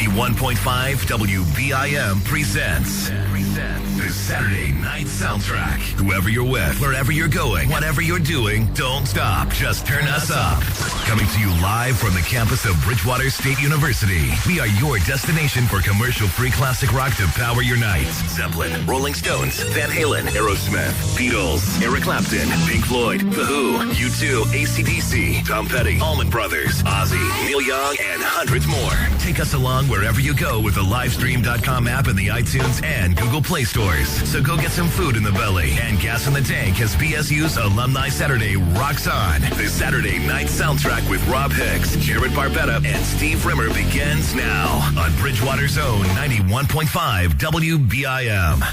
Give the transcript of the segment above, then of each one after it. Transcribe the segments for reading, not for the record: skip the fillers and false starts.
91.5 WBIM presents the Saturday Night Soundtrack. Whoever you're with, wherever you're going, whatever you're doing, don't stop. Just turn us up. Coming to you live from the campus of Bridgewater State University. We are your destination for commercial-free classic rock to power your nights. Zeppelin, Rolling Stones, Van Halen, Aerosmith, Beatles, Eric Clapton, Pink Floyd, The Who, U2, AC/DC, Tom Petty, Allman Brothers, Ozzy, Neil Young, and hundreds more. Take us along wherever you go with the Livestream.com app in the iTunes and Google Play stores. So go get some food in the belly and gas in the tank as BSU's Alumni Saturday rocks on. The Saturday Night Soundtrack with Rob Hicks, Jared Barbetta, and Steve Rimmer begins now on Bridgewater's own 91.5 WBIM.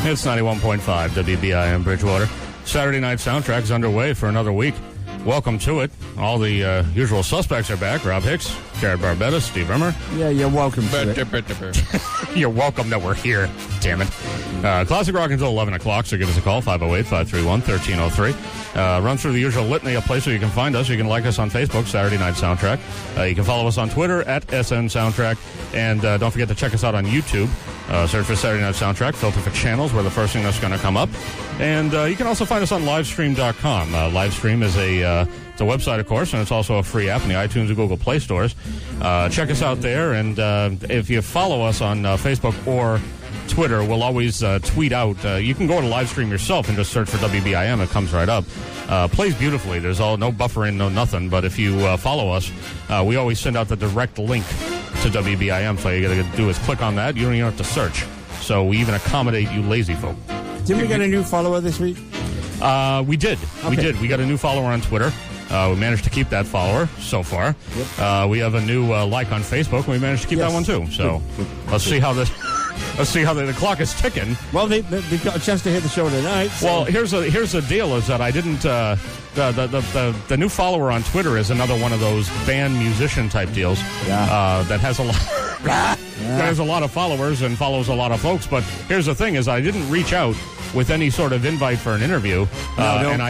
It's 91.5 WBIM Bridgewater. Saturday Night Soundtrack is underway for another week. Welcome to it. All the usual suspects are back. Rob Hicks, Jared Barbetta, Steve Rimmer. Yeah, you're welcome to it. You're welcome that we're here. Damn it. Classic Rock until 11 o'clock, so give us a call, 508-531-1303. Run through the usual litany of places where you can find us. You can like us on Facebook, Saturday Night Soundtrack. You can follow us on Twitter, @SN Soundtrack. And don't forget to check us out on YouTube. Search for Saturday Night Soundtrack, filter for channels. We're the first thing that's going to come up. And you can also find us on Livestream.com. Livestream is it's a website, of course, and it's also a free app in the iTunes and Google Play stores. Check us out there, and if you follow us on Facebook or Twitter, we'll always tweet out. You can go to Livestream yourself and just search for WBIM. It comes right up. Plays beautifully. There's no buffering, no nothing. But if you follow us, we always send out the direct link to WBIM. So all you got to do is click on that. You don't even have to search. So we even accommodate you lazy folk. Didn't we get a new follower this week? We did. Okay. We did. We got a new follower on Twitter. We managed to keep that follower so far. Yep. We have a new like on Facebook, and we managed to keep that one too. So let's see how the clock is ticking. Well, they've got a chance to hear the show tonight. So. Well, here's the deal: is that I didn't. The new follower on Twitter is another one of those band musician type deals that has a lot. That has a lot of followers and follows a lot of folks. But here's the thing: is I didn't reach out with any sort of invite for an interview, and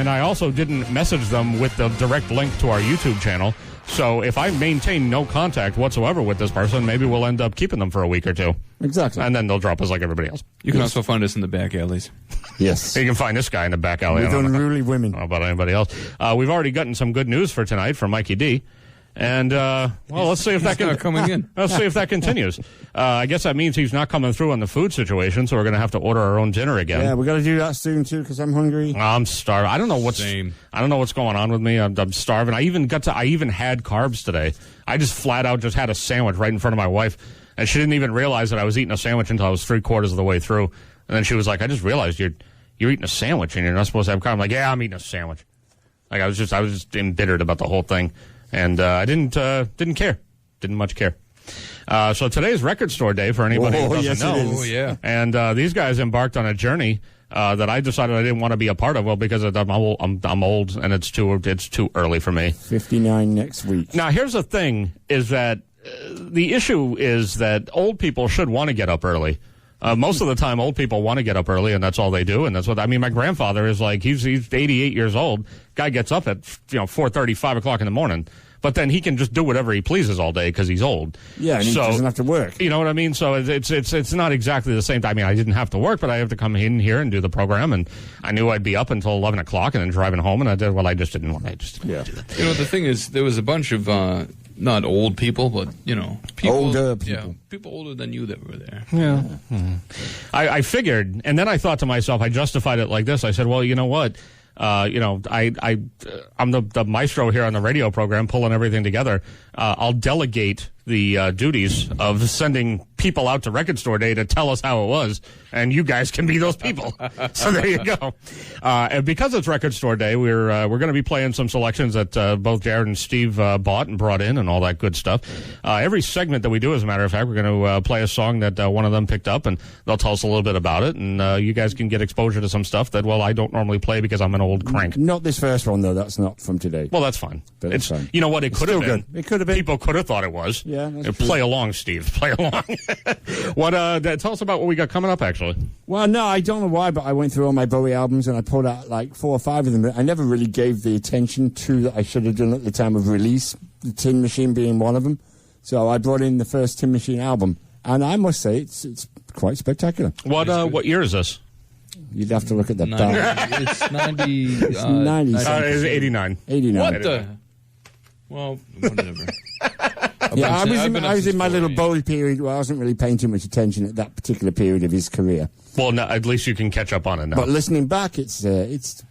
I also didn't message them with the direct link to our YouTube channel. So if I maintain no contact whatsoever with this person, maybe we'll end up keeping them for a week or two. Exactly. And then they'll drop us like everybody else. You can also find us in the back alleys. Yes. You can find this guy in the back alley. With unruly women. I don't know about anybody else. We've already gotten some good news for tonight from Mikey D. And, let's see if that Let's see if that continues. I guess that means he's not coming through on the food situation, so we're going to have to order our own dinner again. Yeah, we got to do that soon, too, because I'm hungry. I'm starving. I don't know what's going on with me. I'm starving. I even had carbs today. I just flat out just had a sandwich right in front of my wife, and she didn't even realize that I was eating a sandwich until I was 3/4 of the way through. And then she was like, I just realized you're eating a sandwich and you're not supposed to have carbs. I'm like, yeah, I'm eating a sandwich. Like I was just embittered about the whole thing. And I didn't care. Didn't much care. So today's record store day for anybody who doesn't know. It is. Oh, yeah. And these guys embarked on a journey that I decided I didn't want to be a part of. Well, because I'm old and it's too early for me. 59 next week. Now, here's the thing: is that the issue is that old people should want to get up early. Most of the time, old people want to get up early, and that's all they do. And that's what I mean. My grandfather is like he's 88 years old. Guy gets up at 4:30, 5 o'clock in the morning. But then he can just do whatever he pleases all day because he's old. Yeah, and he doesn't have to work. You know what I mean? So it's not exactly the same. I mean, I didn't have to work, but I have to come in here and do the program. And I knew I'd be up until 11 o'clock and then driving home. And I just didn't want to do that. The thing is, there was a bunch of not old people, but people, older people. Yeah, people older than you that were there. Yeah. Mm-hmm. I figured, and then I thought to myself, I justified it like this. I said, well, you know what? I'm the maestro here on the radio program, pulling everything together. I'll delegate the duties of sending people out to Record Store Day to tell us how it was, and you guys can be those people. So there you go. And because it's Record Store Day, we're going to be playing some selections that both Jared and Steve bought and brought in and all that good stuff. Every segment that we do, as a matter of fact, we're going to play a song that one of them picked up, and they'll tell us a little bit about it, and you guys can get exposure to some stuff that, well, I don't normally play because I'm an old crank. Not this first one, though. That's not from today. Well, that's fine. But it's fine. You know what? It could have been. Good. It could have been. People could have thought it was. Yeah, that's true. Play along, Steve. Play along. Tell us about what we got coming up, actually. Well, no, I don't know why, but I went through all my Bowie albums and I pulled out like 4 or 5 of them. I never really gave the attention to that I should have done at the time of release, the Tin Machine being one of them. So I brought in the first Tin Machine album, and I must say it's quite spectacular. What year is this? You'd have to look at the back. It's 90. It's 90. It's 89. 89. What the? Well, whatever. Yeah, I was in my little Bowie period where I wasn't really paying too much attention at that particular period of his career. Well, no, at least you can catch up on it now. But listening back, it's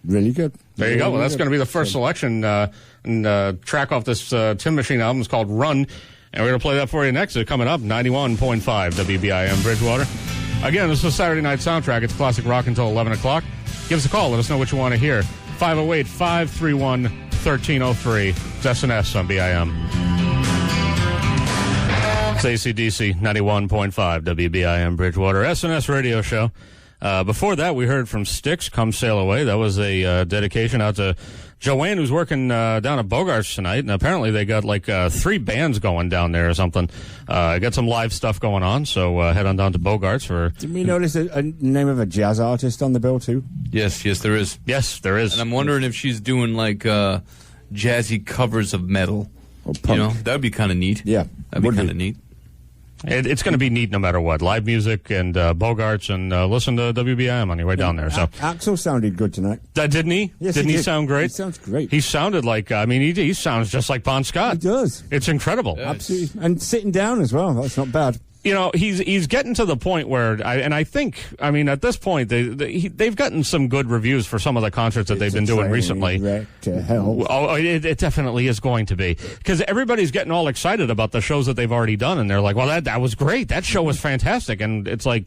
really good. There you go. Well, that's going to be the first selection track off this Tin Machine album. It's called Run, and we're going to play that for you next. It's coming up, 91.5 WBIM Bridgewater. Again, this is Saturday Night Soundtrack. It's classic rock until 11 o'clock. Give us a call. Let us know what you want to hear. 508-531-1303. It's SNS on BIM. It's AC/DC 91.5 WBIM Bridgewater. SNS radio show. Before that, we heard from Styx, Come Sail Away. That was a dedication out to Joanne, who's working down at Bogart's tonight, and apparently they got like 3 bands going down there or something. Got some live stuff going on, so head on down to Bogart's for... Did we notice a name of a jazz artist on the bill, too? Yes, there is. Yes, there is. And I'm wondering if she's doing like jazzy covers of metal. Or punk. You know, that would be kind of neat. Yeah. That'd be kind of neat. It's going to be neat no matter what. Live music and Bogart's, and listen to WBIM on your way down there. So Axel sounded good tonight. Didn't he? Yes, didn't he sound great? He sounds great. He sounded like, he sounds just like Bon Scott. He does. It's incredible. Yeah. Absolutely. And sitting down as well. That's not bad. You know, he's getting to the point where, I think, at this point, they've gotten some good reviews for some of the concerts that they've been doing recently. To hell. Oh, it definitely is going to be. Because everybody's getting all excited about the shows that they've already done, and they're like, well, that was great. That show was fantastic. And it's like,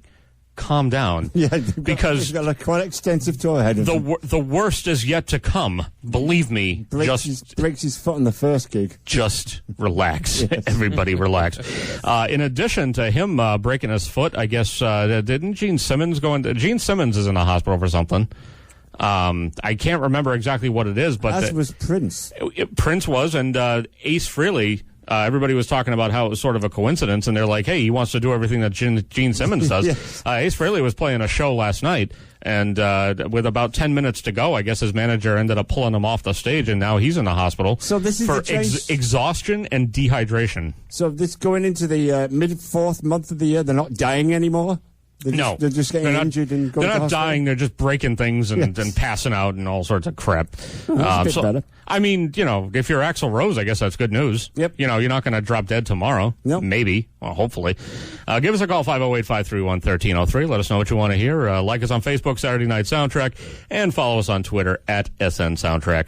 calm down. Yeah, because he's got a quite extensive tour ahead of him. The worst is yet to come. Believe me. Breaks his foot on the first gig. Just relax. Yes. Everybody relax. In addition to him breaking his foot, I guess, didn't Gene Simmons go into... Gene Simmons is in the hospital for something. I can't remember exactly what it is, but... As was Prince. Prince was, and Ace Frehley... everybody was talking about how it was sort of a coincidence, and they're like, hey, he wants to do everything that Gene Simmons does. Yes. Ace Frehley was playing a show last night, and with about 10 minutes to go, I guess his manager ended up pulling him off the stage, and now he's in the hospital so this is for the exhaustion and dehydration. So this going into the mid-4th month of the year, they're not dying anymore? They're just getting injured and going They're to not hospital? dying. They're just breaking things and passing out and all sorts of crap. That's a bit better. I mean, if you're Axl Rose, I guess that's good news. Yep. You're not going to drop dead tomorrow. Nope. Maybe. Well, hopefully. Give us a call, 508-531-1303. Let us know what you want to hear. Like us on Facebook, Saturday Night Soundtrack, and follow us on Twitter at SN Soundtrack.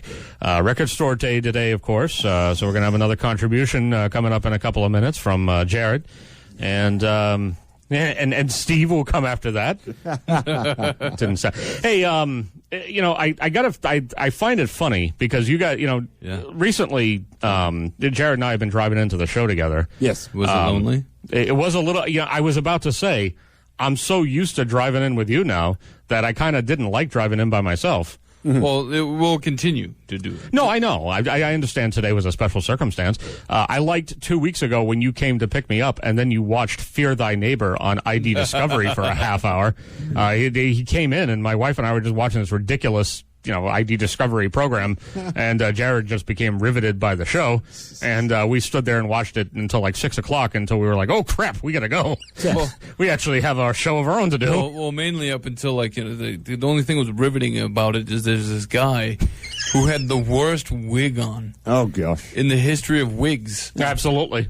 Record Store Day today, of course. So we're going to have another contribution coming up in a couple of minutes from Jared. And Steve will come after that. Didn't sound. Hey, I find it funny because you got, recently, Jared and I have been driving into the show together. Yes. Was it lonely? It was a little, I was about to say, I'm so used to driving in with you now that I kind of didn't like driving in by myself. Well, it will continue to do it. No, I know. I understand today was a special circumstance. I liked 2 weeks ago when you came to pick me up, and then you watched Fear Thy Neighbor on ID Discovery for a half hour. He came in, and my wife and I were just watching this ridiculous ID Discovery program, and Jared just became riveted by the show, and we stood there and watched it until like 6 o'clock until we were like, oh crap, we gotta go. Well, we actually have a show of our own to do. Well, mainly up until the only thing that was riveting about it is there's this guy who had the worst wig on. Oh gosh. In the history of wigs. Absolutely.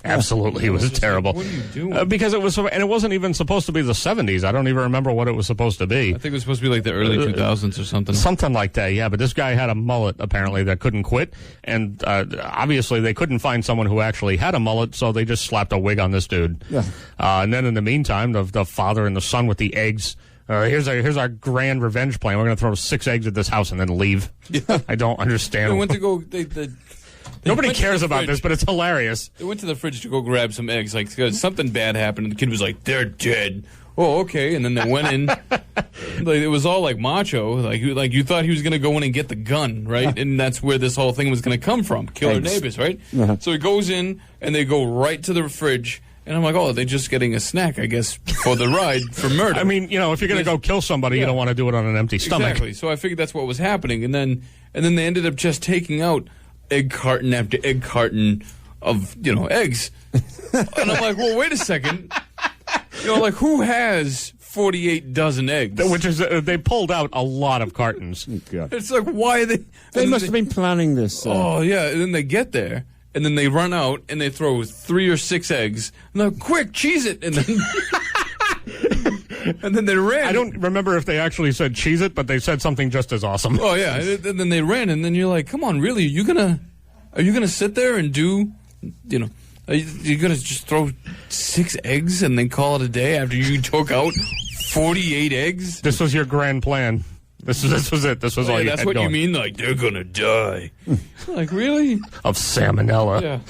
Absolutely, it was terrible. Like, what are you doing? Because it was, and it wasn't even supposed to be the 70s. I don't even remember what it was supposed to be. I think it was supposed to be like the early 2000s or something. Something like that, yeah. But this guy had a mullet, apparently, that couldn't quit. And obviously, they couldn't find someone who actually had a mullet, so they just slapped a wig on this dude. Yeah. And then in the meantime, the father and the son with the eggs. Here's our grand revenge plan. We're going to throw 6 eggs at this house and then leave. Yeah. I don't understand. They went to go. Nobody cares about this, but it's hilarious. They went to the fridge to go grab some eggs, like, because something bad happened, and the kid was like, "They're dead." Oh, okay. And then they went in. Like, it was all like macho. Like you thought he was going to go in and get the gun, right? And that's where this whole thing was going to come from. Kill our neighbors, right? Uh-huh. So he goes in, and they go right to the fridge. And I'm like, oh, they're just getting a snack, I guess, for the ride for murder. I mean, if you're going to go kill somebody, you don't want to do it on an empty stomach. Exactly. So I figured that's what was happening. And then they ended up just taking out egg carton after egg carton of, eggs. And I'm like, well, wait a second. Who has 48 dozen eggs? Which is, they pulled out a lot of cartons. God. It's like, why are they... They must have been planning this. Oh, yeah. And then they get there, and then they run out, and they throw 3 or 6 eggs. And they're like, quick, cheese it! And then... and then they ran. I don't remember if they actually said cheese it, but they said something just as awesome. Oh, yeah. And then they ran, and then you're like, come on, really? Are you gonna sit there and do, are you gonna just throw 6 eggs and then call it a day after you took out 48 eggs? This was your grand plan. This was it. This was all you that's had what going. you mean? Like, they're gonna die. Like, really? Of salmonella.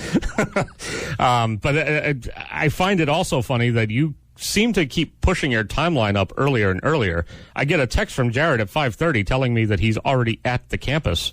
Yeah. But I find it also funny that you seem to keep pushing your timeline up earlier and earlier. I get a text from Jared at 5:30 telling me that he's already at the campus.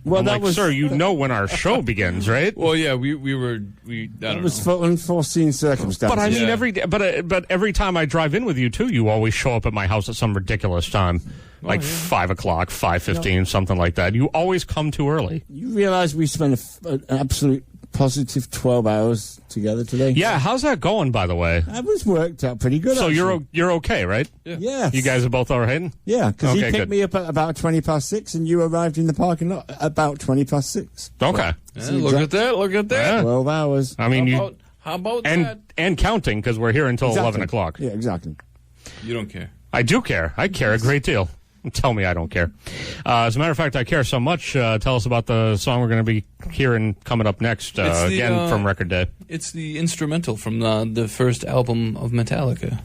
Well, I'm like, sir, you know when our show begins, right? Well, yeah, we I don't know. It was for unforeseen circumstances. But I mean, Yeah. but every time I drive in with you too, you always show up at my house at some ridiculous time, like 5 o'clock, 5:15, something like that. You always come too early. You realize we spent an absolute positive 12 hours together today? Yeah, how's that going, by the way? That was worked out pretty good. So actually. you're okay, right? Yes. You guys are both all right? Yeah, because he Okay, picked good. me up at about 6:20, and you arrived in the parking lot at about 6:20. Okay. Yeah, look at that! Look at that! Yeah. 12 hours. I mean, How about that? and counting, because we're here until 11 o'clock. Yeah, exactly. You don't care. I do care. I care a great deal. Tell me I don't care. As a matter of fact, I care so much. Tell us about the song we're going to be hearing coming up next, again from Record Day. It's the instrumental from the first album of Metallica,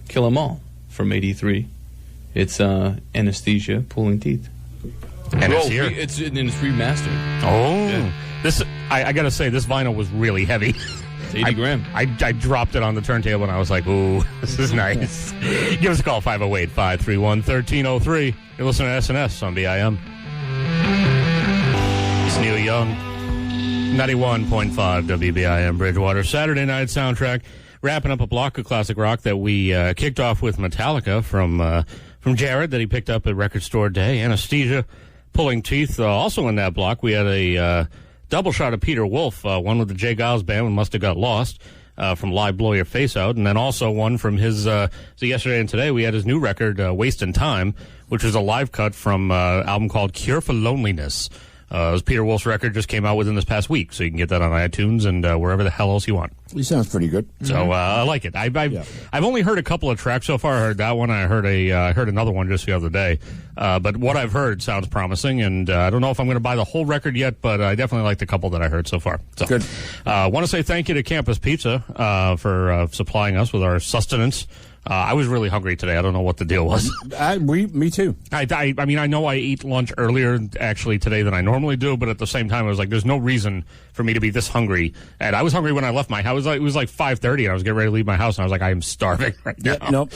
Kill 'Em All, from '83. It's Anesthesia, Pulling Teeth. And it's here. It's remastered. Oh. Yeah. This, I got to say, this vinyl was really heavy. It's 80 gram. I dropped it on the turntable and I was like, ooh, this is nice. Give us a call, 508-531-1303. You're listening to SNS on BIM. It's Neil Young, 91.5 WBIM Bridgewater. Saturday night soundtrack. Wrapping up a block of classic rock that we kicked off with Metallica from Jared that he picked up at Record Store Day. Anesthesia, Pulling Teeth. Also in that block, we had a... double shot of Peter Wolf, one with the Jay Giles Band with Must Have Got Lost from Live Blow Your Face Out, and then also one from his, so yesterday and today we had his new record, Wastin' Time, which was a live cut from an album called Cure for Loneliness. It was Peter Wolf's record, just came out within this past week, so you can get that on iTunes and wherever the hell else you want. He sounds pretty good. So I like it. I've only heard a couple of tracks so far. I heard that one. I heard another one just the other day. But what I've heard sounds promising, and I don't know if I'm going to buy the whole record yet, but I definitely like the couple that I heard so far. So, good. Want to say thank you to Campus Pizza for supplying us with our sustenance. I was really hungry today. I don't know what the deal was. Me too. I mean, I know I eat lunch earlier actually today than I normally do, but at the same time, I was like, there's no reason for me to be this hungry. And I was hungry when I left my house. It was like 5:30, and I was getting ready to leave my house, and I was like, I am starving right now. Yeah, nope.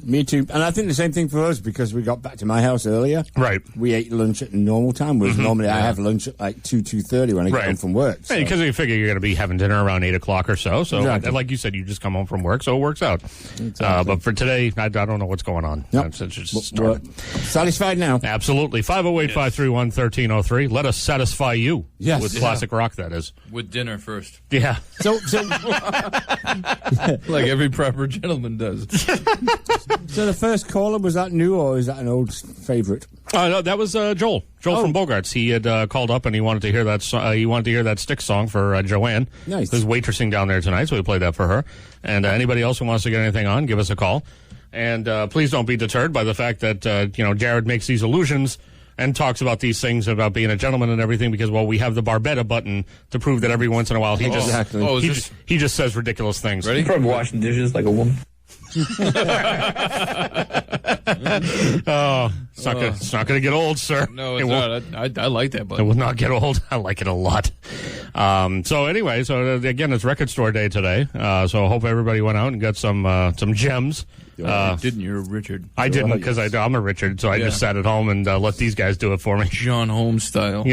Me too. And I think the same thing for us because we got back to my house earlier. Right. We ate lunch at the normal time, whereas normally I have lunch at like 2:30 when I get home from work. So. Because you figure you're going to be having dinner around 8 o'clock or so. So, Exactly. like you said, you just come home from work, so it works out. Exactly. But for today, I don't know what's going on. Nope. It's just We're started. satisfied now. Absolutely. 508-531-1303. Let us satisfy you Yes. with classic rock, that is. With dinner first. Yeah. So Like every proper gentleman does. So the first caller, was that new or is that an old favourite? No, that was Joel from Bogarts. He had called up and he wanted to hear that. He wanted to hear that Styx song for Joanne, Nice. who's waitressing down there tonight. So we played that for her. And anybody else who wants to get anything on, give us a call. And please don't be deterred by the fact that Jared makes these allusions and talks about these things about being a gentleman and everything because, well, we have the Barbetta button to prove that every once in a while he he just says ridiculous things. Ready? From washing dishes like a woman. Oh, it's not going to get old, sir. No, it's not. I like that It button. will not get old. I like it a lot. So anyway, again, it's Record Store Day today. So I hope everybody went out and got some gems. Didn't you, Richard? I didn't because I'm a Richard, so I just sat at home and let these guys do it for me. John Holmes style.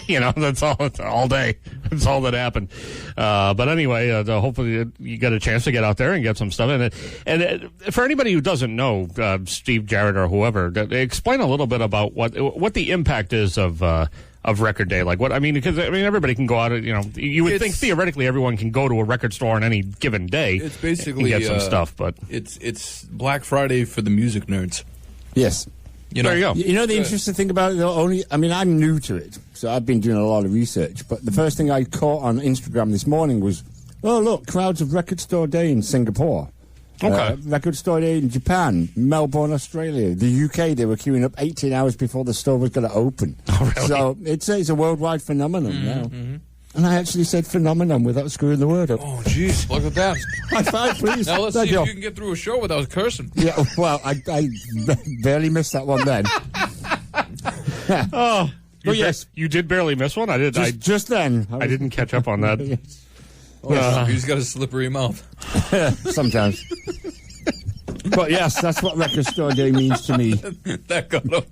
That's all day. That's all that happened. But anyway, hopefully you get a chance to get out there and get some stuff. And for anybody who doesn't know, Steve, Jared, or whoever, explain a little bit about what the impact is of Record Day. Like because everybody can go out. You would think theoretically everyone can go to a record store on any given day. It's basically and get some stuff, but it's Black Friday for the music nerds. Yes. There you go. You know the interesting thing about it? I'm new to it, so I've been doing a lot of research. But the first thing I caught on Instagram this morning was, oh, look, crowds of Record Store Day in Singapore. Okay. Record Store Day in Japan, Melbourne, Australia, the UK. They were queuing up 18 hours before the store was going to open. Oh, really? So it's a worldwide phenomenon now. Mm-hmm. And I actually said phenomenon without screwing the word up. Oh, jeez. Look at that. High five, please. Now let's Thank see you. if you can get through a show without cursing. Yeah, well, I barely missed that one then. Oh, yes. You did barely miss one. I did. Just then. I didn't catch up on that. He's got a slippery mouth. Sometimes. But yes, that's what Record Store Day means to me. That got him.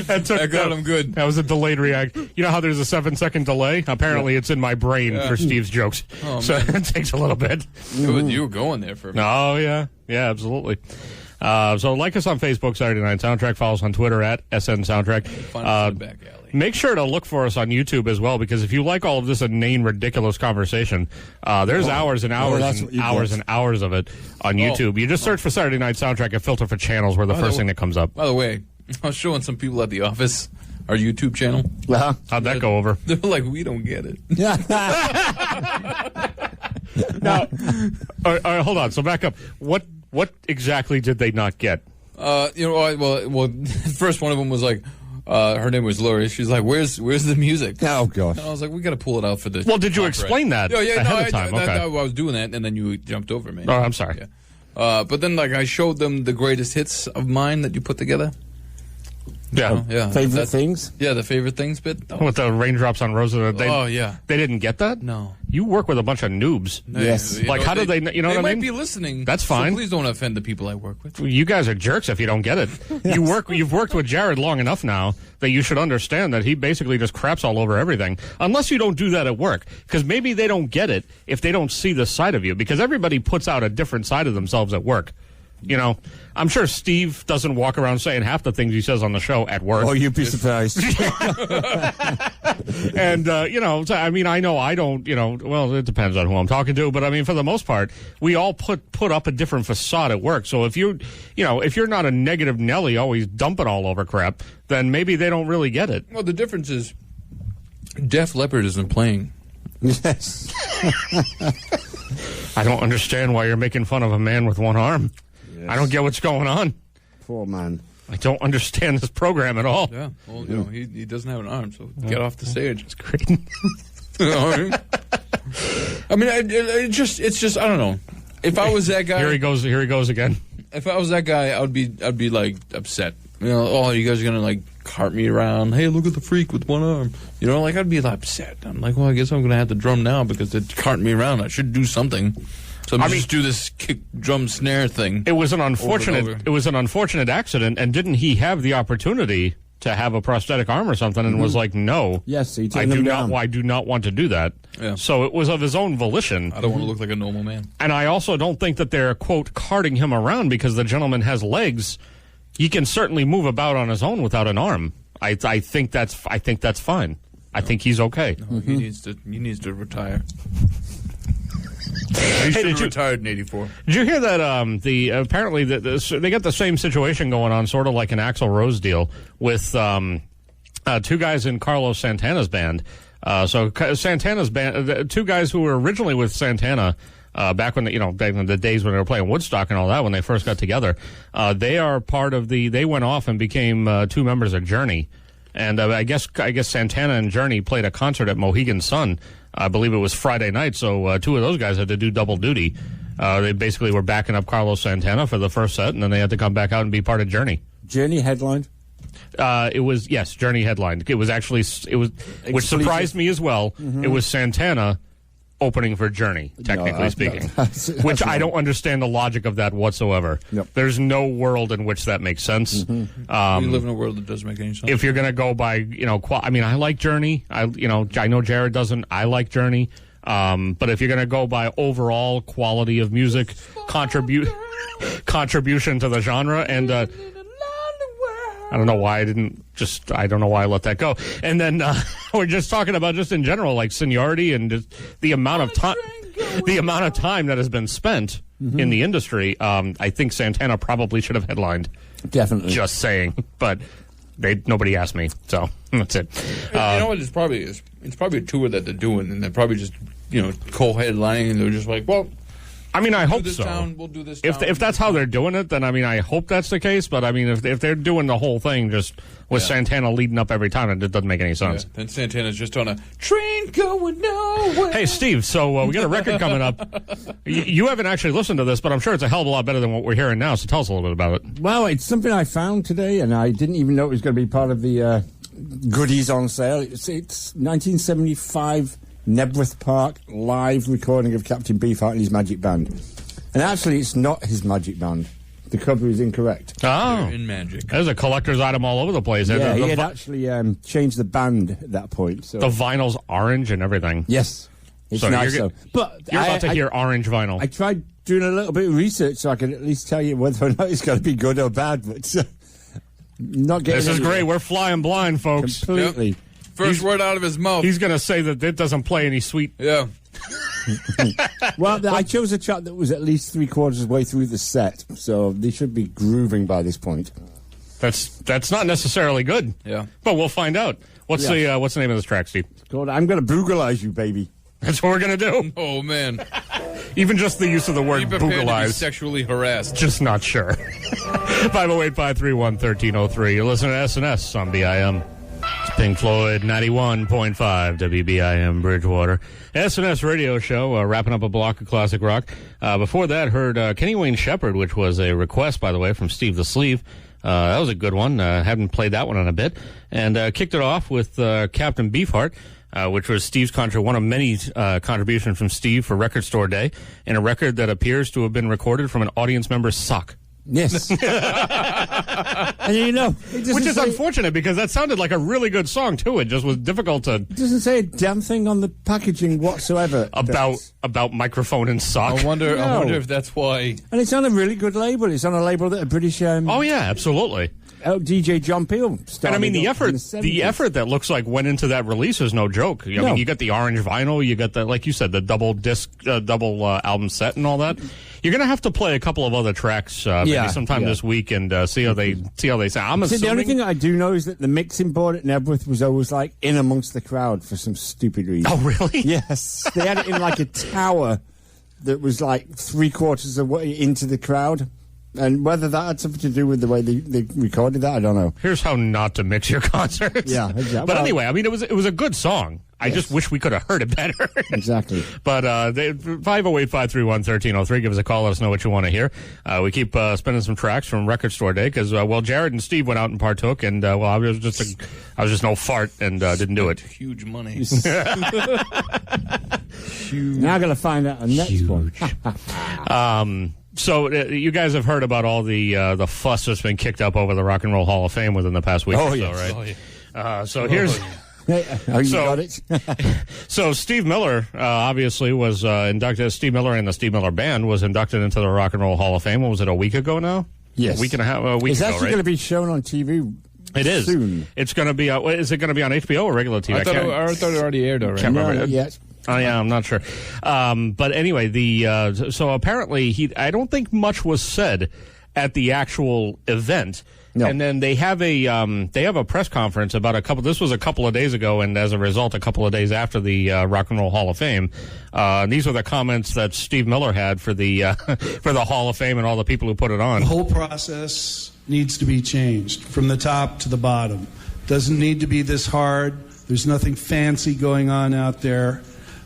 That got him good. That was a delayed react. You know how there's a 7-second delay? Apparently it's in my brain for Steve's jokes. Oh, so it takes a little bit. You were going there for a minute. Oh, yeah. Yeah, absolutely. So like us on Facebook, Saturday Night Soundtrack. Follow us on Twitter at SN Soundtrack. Find us in the back alley. Make sure to look for us on YouTube as well, because if you like all of this inane, ridiculous conversation, there's hours and hours and hours and hours of it on YouTube. You just search for Saturday Night Soundtrack and filter for channels. We're the first thing that comes up. By the way, I was showing some people at the office our YouTube channel. Uh-huh. How'd that go over? They're like, we don't get it. Now, all right, hold on. So back up. What exactly did they not get? Well, first one of them was like, her name was Lori. She's like, "Where's the music?" Oh gosh. And I was like, "We got to pull it out for the." Well, did you explain that ahead of time? I was doing that, and then you jumped over me. Oh, I'm sorry. Yeah. But then, I showed them the greatest hits of mine that you put together. Yeah. Favorite things? Yeah, the favorite things bit. With the raindrops on roses. Yeah. They didn't get that? No. You work with a bunch of noobs. Yes. How do they, you know what I mean? They might be listening. That's fine. So please don't offend the people I work with. You guys are jerks if you don't get it. You've worked with Jared long enough now that you should understand that he basically just craps all over everything. Unless you don't do that at work. Because maybe they don't get it if they don't see the side of you. Because everybody puts out a different side of themselves at work. I'm sure Steve doesn't walk around saying half the things he says on the show at work. Oh, you'd be surprised. And, I know I don't, well, it depends on who I'm talking to, but for the most part, we all put up a different facade at work. So if you're not a negative Nelly always dumping all over crap, then maybe they don't really get it. Well, the difference is Def Leppard isn't playing. Yes. I don't understand why you're making fun of a man with one arm. Yes. I don't get what's going on. Poor man. I don't understand this program at all. Yeah, well, he doesn't have an arm, so get off the stage. It's great. It's just I don't know. If I was that guy, here he goes again. If I was that guy, I'd be like upset. You guys are gonna cart me around. Hey, look at the freak with one arm. I'd be upset. I'm like, well, I guess I'm gonna have to drum now because they're carting me around. I should do something. So just do this kick drum snare thing. It was an unfortunate accident, and didn't he have the opportunity to have a prosthetic arm or something, and was like, no. Yes, he I do not want to do that. Yeah. So it was of his own volition. I don't want to look like a normal man. And I also don't think that they're, quote, carting him around because the gentleman has legs. He can certainly move about on his own without an arm. I think that's fine. I think he's okay. No, he needs to retire. He should have retired in '84. Did you hear that? Apparently they got the same situation going on, sort of like an Axl Rose deal with two guys in Carlos Santana's band. So Santana's band, two guys who were originally with Santana. Back when back in the days when they were playing Woodstock and all that, when they first got together, they are part of they went off and became two members of Journey, and I guess Santana and Journey played a concert at Mohegan Sun. I believe it was Friday night, so two of those guys had to do double duty. They basically were backing up Carlos Santana for the first set, and then they had to come back out and be part of Journey. Journey headlined? It was, yes, Journey headlined. It was actually, which surprised me as well. Mm-hmm. It was Santana opening for Journey, technically speaking, which I don't understand the logic of that whatsoever. Yep. There's no world in which that makes sense. Mm-hmm. We live in a world that doesn't make any sense. If you're going to go by, I like Journey. I know Jared doesn't. I like Journey. But if you're going to go by overall quality of music, contribution to the genre, and I don't know why I let that go. And then we're just talking about just in general, like seniority and just the amount of time that has been spent in the industry. I think Santana probably should have headlined. Definitely. Just saying, but nobody asked me, so that's it. You know what? It's probably a tour that they're doing, and they're probably just co-headlining, and they're just like, well. I mean, I hope so. We'll do this. If that's how they're doing it, then I hope that's the case. But I mean, if they're doing the whole thing just with Santana leading up every time, it doesn't make any sense. Yeah. Then Santana's just on a train going nowhere. Hey, Steve. So we got a record coming up. You haven't actually listened to this, but I'm sure it's a hell of a lot better than what we're hearing now. So tell us a little bit about it. Well, it's something I found today, and I didn't even know it was going to be part of the goodies on sale. It's 1975 Nebworth Park live recording of Captain Beefheart and his Magic Band. And actually, it's not his Magic Band. The cover is incorrect. Oh. They're in Magic. There's a collector's item all over the place. Yeah, he had actually changed the band at that point. So. The vinyl's orange and everything. Yes. It's nice, though. But you're about to hear orange vinyl. I tried doing a little bit of research so I could at least tell you whether or not it's going to be good or bad. But not getting This is great. We're flying blind, folks. Completely. Yep. First word out of his mouth. He's going to say that it doesn't play any sweet. Yeah. Well, I chose a track that was at least 3/4 of the way through the set, so they should be grooving by this point. That's not necessarily good. Yeah. But we'll find out. What's the name of this track, Steve? It's called I'm Gonna Boogalize You, Baby. That's what we're going to do. Oh, man. Even just the use of the word boogalize. Sexually harassed. Just not sure. 508-531-1303. You're listening to SNS on BIM. It's Pink Floyd, 91.5 WBIM Bridgewater. SNS radio show, wrapping up a block of classic rock. Before that, heard Kenny Wayne Shepherd, which was a request, by the way, from Steve the Sleeve. That was a good one. Hadn't played that one in a bit. And kicked it off with Captain Beefheart, which was Steve's one of many contributions from Steve for Record Store Day, and a record that appears to have been recorded from an audience member's sock. Yes. And which is unfortunate because that sounded like a really good song too. It just was difficult to. It doesn't say a damn thing on the packaging whatsoever about microphone and sock. I wonder if that's why. And it's on a really good label. It's on a label that a British. Oh yeah, absolutely. DJ John Peel started. And I mean the effort that looks like went into that release is no joke. I mean, you got the orange vinyl, you got the, like you said, the double disc, album set and all that. You're going to have to play a couple of other tracks maybe sometime this week and see how they sound. I'm assuming. The only thing I do know is that the mixing board at Nebworth was always like in amongst the crowd for some stupid reason. Oh, really? Yes. They had it in like a tower that was like 3/4 of the way into the crowd. And whether that had something to do with the way they recorded that, I don't know. Here's how not to mix your concerts. Yeah, exactly. But anyway, I mean, it was a good song. I just wish we could have heard it better. Exactly. But 508-531-1303. Give us a call. Let us know what you want to hear. We keep spinning some tracks from Record Store Day because Jared and Steve went out and partook, and I was just no fart and didn't do it. Huge money. Huge. Now I'm gonna find out the next one. So you guys have heard about all the fuss that's been kicked up over the Rock and Roll Hall of Fame within the past week or so, right? Oh, yeah. So here's. Got it. So Steve Miller obviously was inducted. Steve Miller and the Steve Miller Band was inducted into the Rock and Roll Hall of Fame. What was it, a week ago now? Yes. A week and a half. It's ago, actually right? going to be shown on TV. It is. Soon. It's going to be. Is it going to be on HBO or regular TV? I thought it already aired already. No, not yet. Yeah, I'm not sure. But anyway, so apparently I don't think much was said at the actual event. No. And then they have a press conference about this was a couple of days ago, and as a result, a couple of days after the Rock and Roll Hall of Fame. These were the comments that Steve Miller had for the for the Hall of Fame and all the people who put it on. The whole process needs to be changed from the top to the bottom. Doesn't need to be this hard. There's nothing fancy going on out there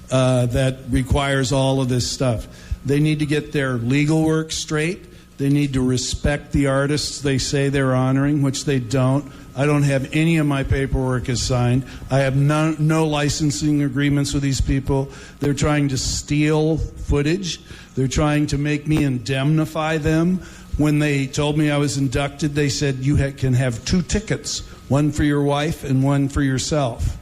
that requires all of this stuff. They need to get their legal work straight. They need to respect the artists they say they're honoring, which they don't. I don't have any of my paperwork is signed. I have no licensing agreements with these people. They're trying to steal footage. They're trying to make me indemnify them. When they told me I was inducted, they said, you can have 2 tickets, one for your wife and one for yourself.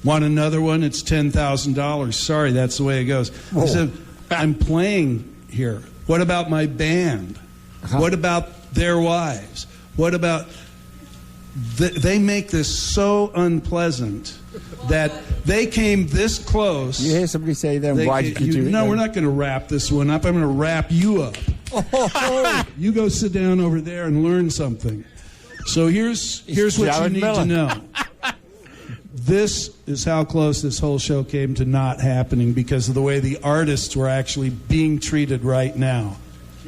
Want another one? It's $10,000. Sorry, that's the way it goes. I said, I'm playing here. What about my band? What about their wives? What about... They make this so unpleasant that they came this close. You hear somebody say then, why did you do it? No, then? we're not going to wrap this one up. I'm going to wrap you up. You go sit down over there and learn something. So here's what you need to know. This is how close this whole show came to not happening because of the way the artists were actually being treated right now.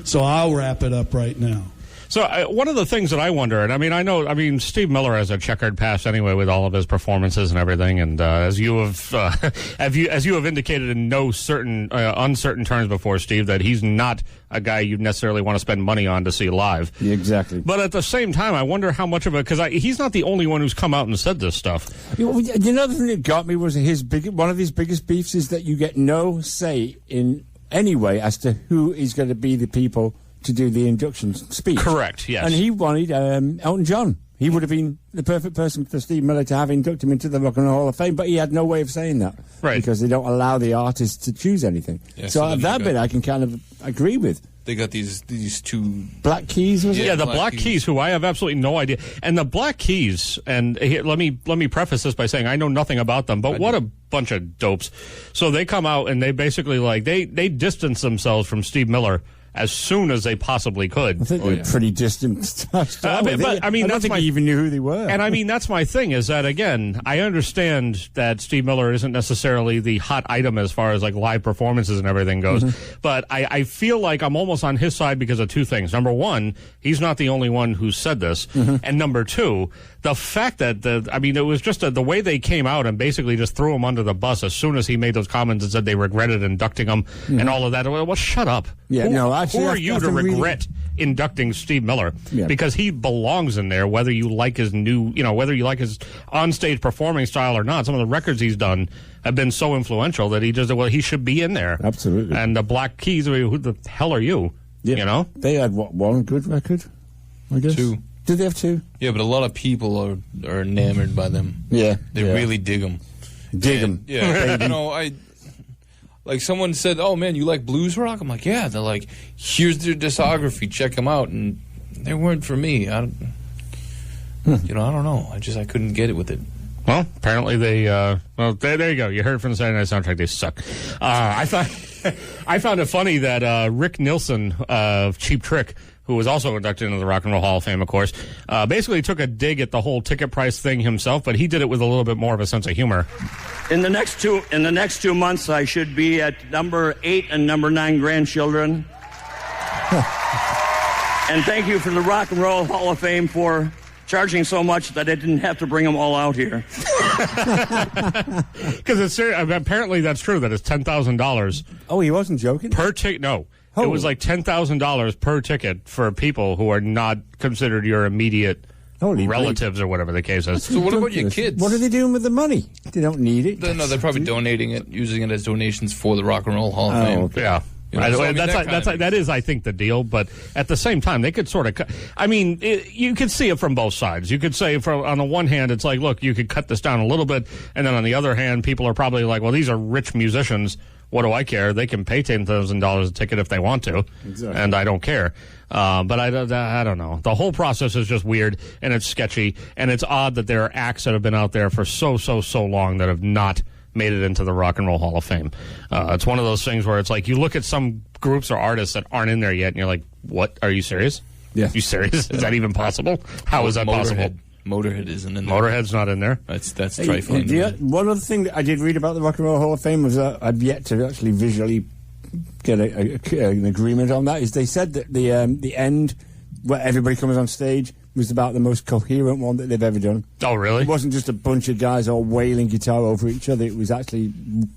So I'll wrap it up right now. So one of the things that I wonder, and I know Steve Miller has a checkered past anyway with all of his performances and everything, and as you have indicated in no certain uncertain terms before, Steve, that he's not a guy you necessarily want to spend money on to see live. Yeah, exactly. But at the same time, I wonder how much of it, because he's not the only one who's come out and said this stuff. You know, the thing that got me was one of his biggest beefs is that you get no say in any way as to who is going to be the people to do the induction speech. Correct, yes. And he wanted Elton John. He would have been the perfect person for Steve Miller to have induct him into the Rock and Roll Hall of Fame, but he had no way of saying that. Right. Because they don't allow the artists to choose anything. Yeah, so that bit I can kind of agree with. They got these 2 Black Keys, was it? Yeah, the Black Keys, who I have absolutely no idea. And the Black Keys, and here, let me preface this by saying I know nothing about them, but what a bunch of dopes. So they come out and they basically they distance themselves from Steve Miller as soon as they possibly could. I think they're pretty distant. I don't think he even knew who they were. And that's my thing, is that, again, I understand that Steve Miller isn't necessarily the hot item as far as live performances and everything goes, but I feel like I'm almost on his side because of 2 things. Number one, he's not the only one who said this, and number 2, the fact that it was just the way they came out and basically just threw him under the bus as soon as he made those comments and said they regretted inducting him and all of that. Well, shut up. Yeah, who are you to regret inducting Steve Miller? Yeah. Because he belongs in there, whether you like his whether you like his onstage performing style or not. Some of the records he's done have been so influential that he should be in there. Absolutely. And the Black Keys, who the hell are you? Yeah. You know? They had, one good record, I guess? 2. Did they have 2? Yeah, but a lot of people are enamored by them. Yeah. They really dig them. Dig them. Yeah. Like someone said, "Oh man, you like blues rock?" I'm like, "Yeah." They're like, "Here's their discography. Check them out." And they weren't for me. I don't know. I couldn't get it with it. Well, apparently they. There you go. You heard from the Saturday Night Soundtrack. They suck. I found it funny that Rick Nielsen of Cheap Trick, who was also inducted into the Rock and Roll Hall of Fame, of course, basically took a dig at the whole ticket price thing himself, but he did it with a little bit more of a sense of humor. In the next 2 months, I should be at number 8 and number 9 grandchildren. And thank you for the Rock and Roll Hall of Fame for charging so much that I didn't have to bring them all out here. Because apparently that's true. That it's $10,000. Oh, he wasn't joking? Per ticket? No. It was like $10,000 per ticket for people who are not considered your immediate relatives or whatever the case is. So what about your kids? What are they doing with the money? They don't need it. No, they're probably donating it, using it as donations for the Rock and Roll Hall of Fame. Okay. Yeah. That is, I think, the deal. But at the same time, they could sort of. You could see it from both sides. You could say, on the one hand, it's like, look, you could cut this down a little bit, and then on the other hand, people are probably like, well, these are rich musicians. What do I care? They can pay $10,000 a ticket if they want to, and I don't care. But I don't know. The whole process is just weird, and it's sketchy, and it's odd that there are acts that have been out there for so long that have not made it into the Rock and Roll Hall of Fame. It's one of those things where it's like you look at some groups or artists that aren't in there yet, and you're like, "What? Are you serious? Yeah. You serious? Is that even possible? How is that possible?" Motorhead isn't in there. Motorhead's not in there. That's trifling. One other thing that I did read about the Rock and Roll Hall of Fame was that I've yet to actually visually get an agreement on that. Is they said that the end where everybody comes on stage was about the most coherent one that they've ever done. Oh, really? It wasn't just a bunch of guys all wailing guitar over each other. It was actually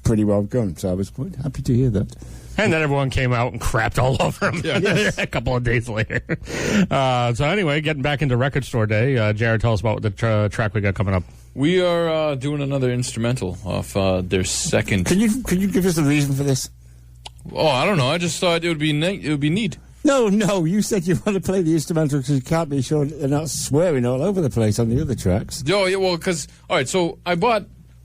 pretty well done. So I was quite happy to hear that. And then everyone came out and crapped all over him a couple of days later. So anyway, getting back into Record Store Day, Jared, tell us about the track we got coming up. We are doing another instrumental off their second. Could you give us the reason for this? Oh, I don't know. I just thought it would be neat. No, you said you want to play the instrumental because you can't be sure that they're not swearing all over the place on the other tracks. Oh, yeah, well, because, all right, so I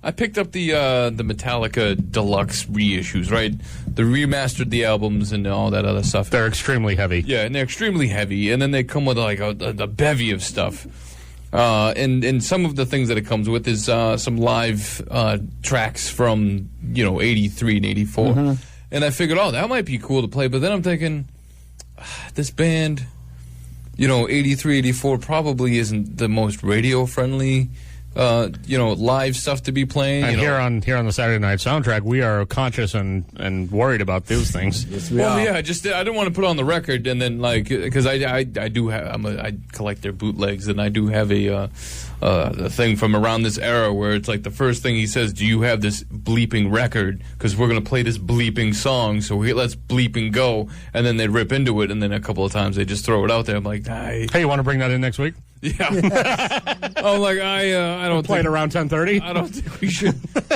picked up the Metallica Deluxe reissues, right? They remastered the albums and all that other stuff. They're extremely heavy. Yeah, and they're extremely heavy, and then they come with like a bevy of stuff. And some of the things that it comes with is some live tracks from 83 and 84. Mm-hmm. And I figured, that might be cool to play. But then I'm thinking, this band, 83, 84 probably isn't the most radio friendly. Live stuff to be playing. And here on the Saturday Night Soundtrack, we are conscious and worried about those things. I didn't want to put on the record, and then because I collect their bootlegs, and I do have a thing from around this era where it's like the first thing he says, "Do you have this bleeping record? Because we're going to play this bleeping song, so let's bleeping go." And then they rip into it, and then a couple of times they just throw it out there. I'm like, hey, you want to bring that in next week? Yeah. I'm like, I don't play it around 10:30. I don't think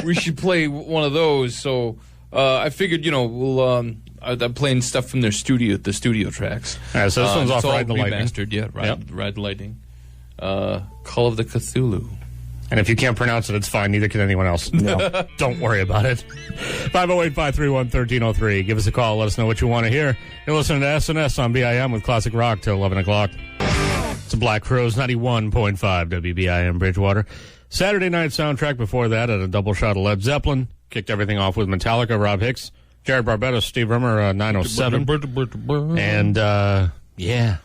we should play one of those. So I figured, I'm playing stuff from the studio tracks. All right, so this one's off Ride the Lightning. Remastered, yeah, Ride the Lightning. Call of the Cthulhu. And if you can't pronounce it, it's fine. Neither can anyone else. No. Don't worry about it. 508-531-1303. Give us a call. Let us know what you want to hear. You're listening to SNS on BIM with Classic Rock till 11 o'clock. It's a Black Crowes 91.5 WBIM Bridgewater. Saturday Night Soundtrack before that at a double shot of Led Zeppelin. Kicked everything off with Metallica, Rob Hicks, Jared Barnabas, Steve Rimmer, 907. And, yeah.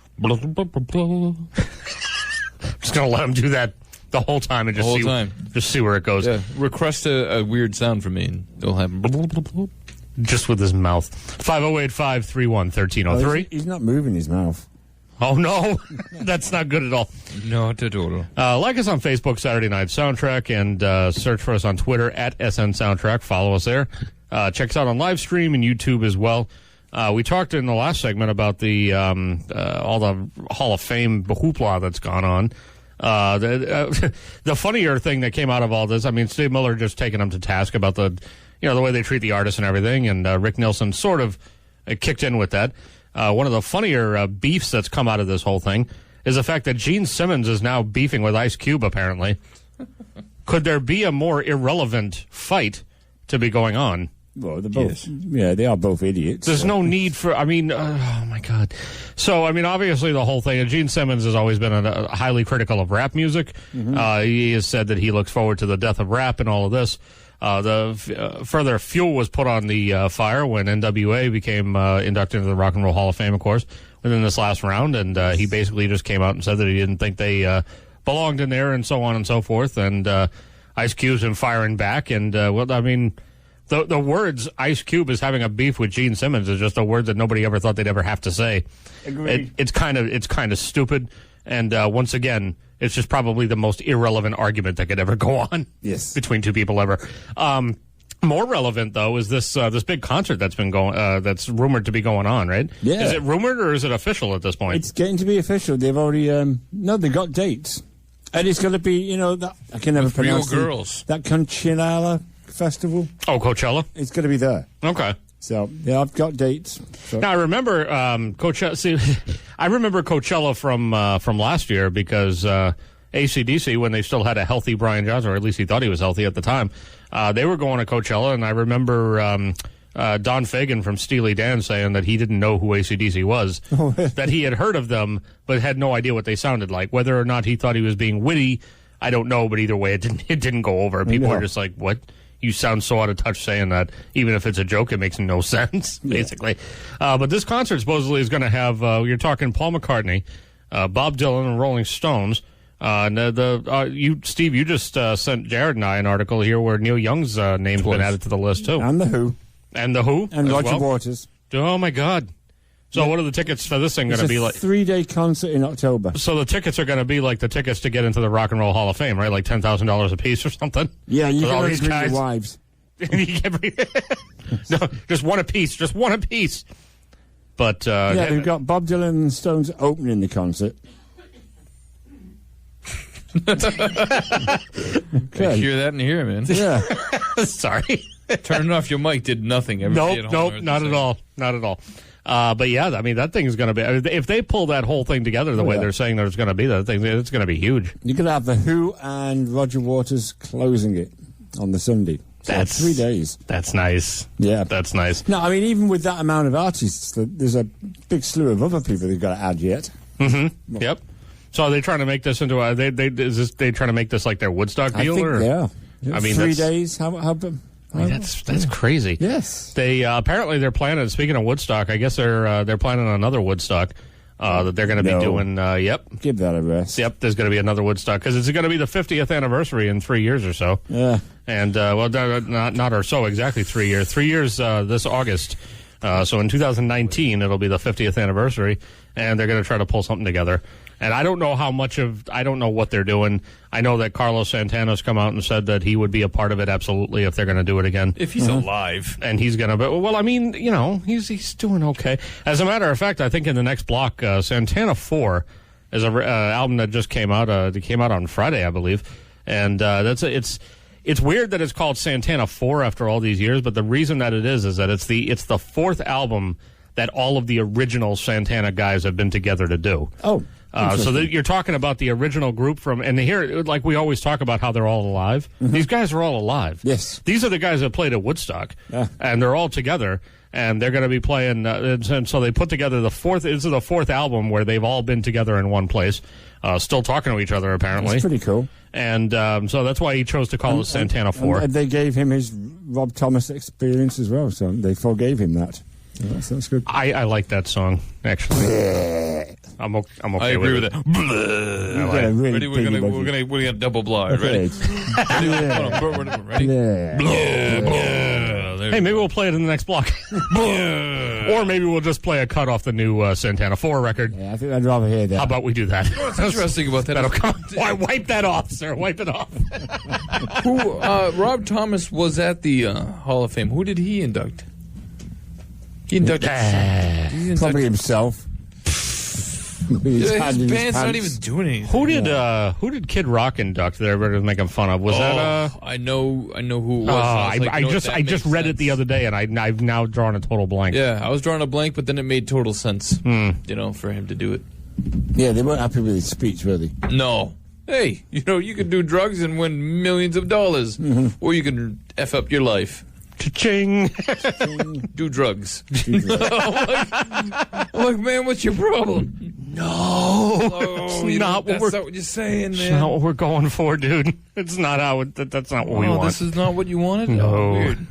Just going to let him do that the whole time and just see where it goes. Yeah. Request a weird sound from me and it'll happen. Just with his mouth. 508-531-1303. He's not moving his mouth. Oh, no. That's not good at all. Not at all. Like us on Facebook, Saturday Night Soundtrack, and search for us on Twitter at SN Soundtrack. Follow us there. Check us out on live stream and YouTube as well. We talked in the last segment about the all the Hall of Fame hoopla that's gone on. The funnier thing that came out of all this, I mean, Steve Miller just taking them to task about the way they treat the artists and everything, and Rick Nielsen sort of kicked in with that. One of the funnier beefs that's come out of this whole thing is the fact that Gene Simmons is now beefing with Ice Cube, apparently. Could there be a more irrelevant fight to be going on? Well, they're both, yeah, they are both idiots. There's no need for, oh my God. So, obviously the whole thing, Gene Simmons has always been highly critical of rap music. Mm-hmm. He has said that he looks forward to the death of rap and all of this. Further fuel was put on the fire when NWA became inducted into the Rock and Roll Hall of Fame, of course, within this last round, and he basically just came out and said that he didn't think they belonged in there, and so on and so forth, and Ice Cube's been firing back, and the words Ice Cube is having a beef with Gene Simmons is just a word that nobody ever thought they'd ever have to say. Agreed. It's kind of stupid, and once again, it's just probably the most irrelevant argument that could ever go on between two people ever. More relevant, though, is this big concert that's been going, that's rumored to be going on, right? Yeah. Is it rumored or is it official at this point? It's getting to be official. They've already, they've got dates. And it's going to be, that, I can never pronounce real girls. That Coachella Festival. Oh, Coachella? It's going to be there. Okay. So, yeah, I've got dates. So. Now, I remember Coachella. See, I remember Coachella from last year because AC/DC, when they still had a healthy Brian Johnson, or at least he thought he was healthy at the time, they were going to Coachella, and I remember Don Fagan from Steely Dan saying that he didn't know who AC/DC was, that he had heard of them, but had no idea what they sounded like. Whether or not he thought he was being witty, I don't know, but either way, it didn't go over. People were just like, what? you sound so out of touch saying that. Even if it's a joke, it makes no sense, basically. But this concert supposedly is going to have, you're talking Paul McCartney, Bob Dylan, and Rolling Stones. Steve, you just sent Jared and I an article here where Neil Young's name's been added to the list, too. And The Who. And The Who? And Roger Waters. Oh, my God. So what are the tickets for this thing going to be like? It's a 3-day concert in October. So the tickets are going to be like the tickets to get into the Rock and Roll Hall of Fame, right? Like $10,000 a piece or something? Yeah, you With can all only these bring guys. your wives. No, just one apiece. Just one apiece. But they've got Bob Dylan and the Stones opening the concert. Okay. Hear that in here, man. Yeah. Sorry. Turning off your mic did nothing. Nope, not at all. Not at all. But yeah, I mean, that thing is going to be, if they pull that whole thing together the way they're saying that it's going to be, that thing, it's going to be huge. You're going to have The Who and Roger Waters closing it on the Sunday. So That's 3 days. That's nice. Yeah. That's nice. No, I mean, even with that amount of artists, there's a big slew of other people they've got to add yet. Mm-hmm. Yep. So are they trying to make this into a, they trying to make this like their Woodstock deal? I think they are. Yeah. I mean, 3 days. That's crazy. Yes. They apparently they're planning. Speaking of Woodstock, I guess they're planning another Woodstock that they're going to be doing. Yep. Give that a rest. Yep. There's going to be another Woodstock because it's going to be the 50th anniversary in 3 years or so. Yeah. And not or so exactly 3 years. 3 years this August. So in 2019 it'll be the 50th anniversary, and they're going to try to pull something together. And I don't know I don't know what they're doing. I know that Carlos Santana's come out and said that he would be a part of it, absolutely, if they're going to do it again. If he's alive. And he's going to, well, I mean, you know, he's doing okay. As a matter of fact, I think in the next block, Santana 4 is a album that just came out. It came out on Friday, I believe. And it's weird that it's called Santana 4 after all these years, but the reason that it is that it's the fourth album that all of the original Santana guys have been together to do. Oh. So you're talking about the original group from, and here, like we always talk about how they're all alive. Mm-hmm. These guys are all alive. Yes. These are the guys that played at Woodstock, and they're all together, and they're going to be playing, and so they put together this is the fourth album where they've all been together in one place, still talking to each other, apparently. That's pretty cool. And so that's why he chose to call it Santana 4. And they gave him his Rob Thomas experience as well, so they forgave him that. That's good. I like that song, actually. I'm okay I agree with it. Ready? We're gonna double blah. Ready? Ready? Hey, maybe we'll play it in the next block. Or maybe we'll just play a cut off the new Santana 4 record. Yeah, I think I'd rather hear that. How about we do that? What's interesting about that? That'll come. Why wipe that off, sir? Wipe it off. Rob Thomas was at the Hall of Fame. Who did he induct? He inducted probably himself. His band's not even doing anything. Who did Kid Rock induct that everybody was making fun of? Was that I know who it was. I just read it the other day, and I've now drawn a total blank. Yeah, I was drawing a blank, but then it made total sense. For him to do it. Yeah, they weren't happy with his speech, were they? No. Hey, you can do drugs and win millions of dollars, or you can F up your life. Cha-ching. Do drugs. Look, man, what's your problem? No, that's not what you're saying, man. It's not what we're going for, dude. It's not how. That's not what we want. This is not what you wanted. No. Weird.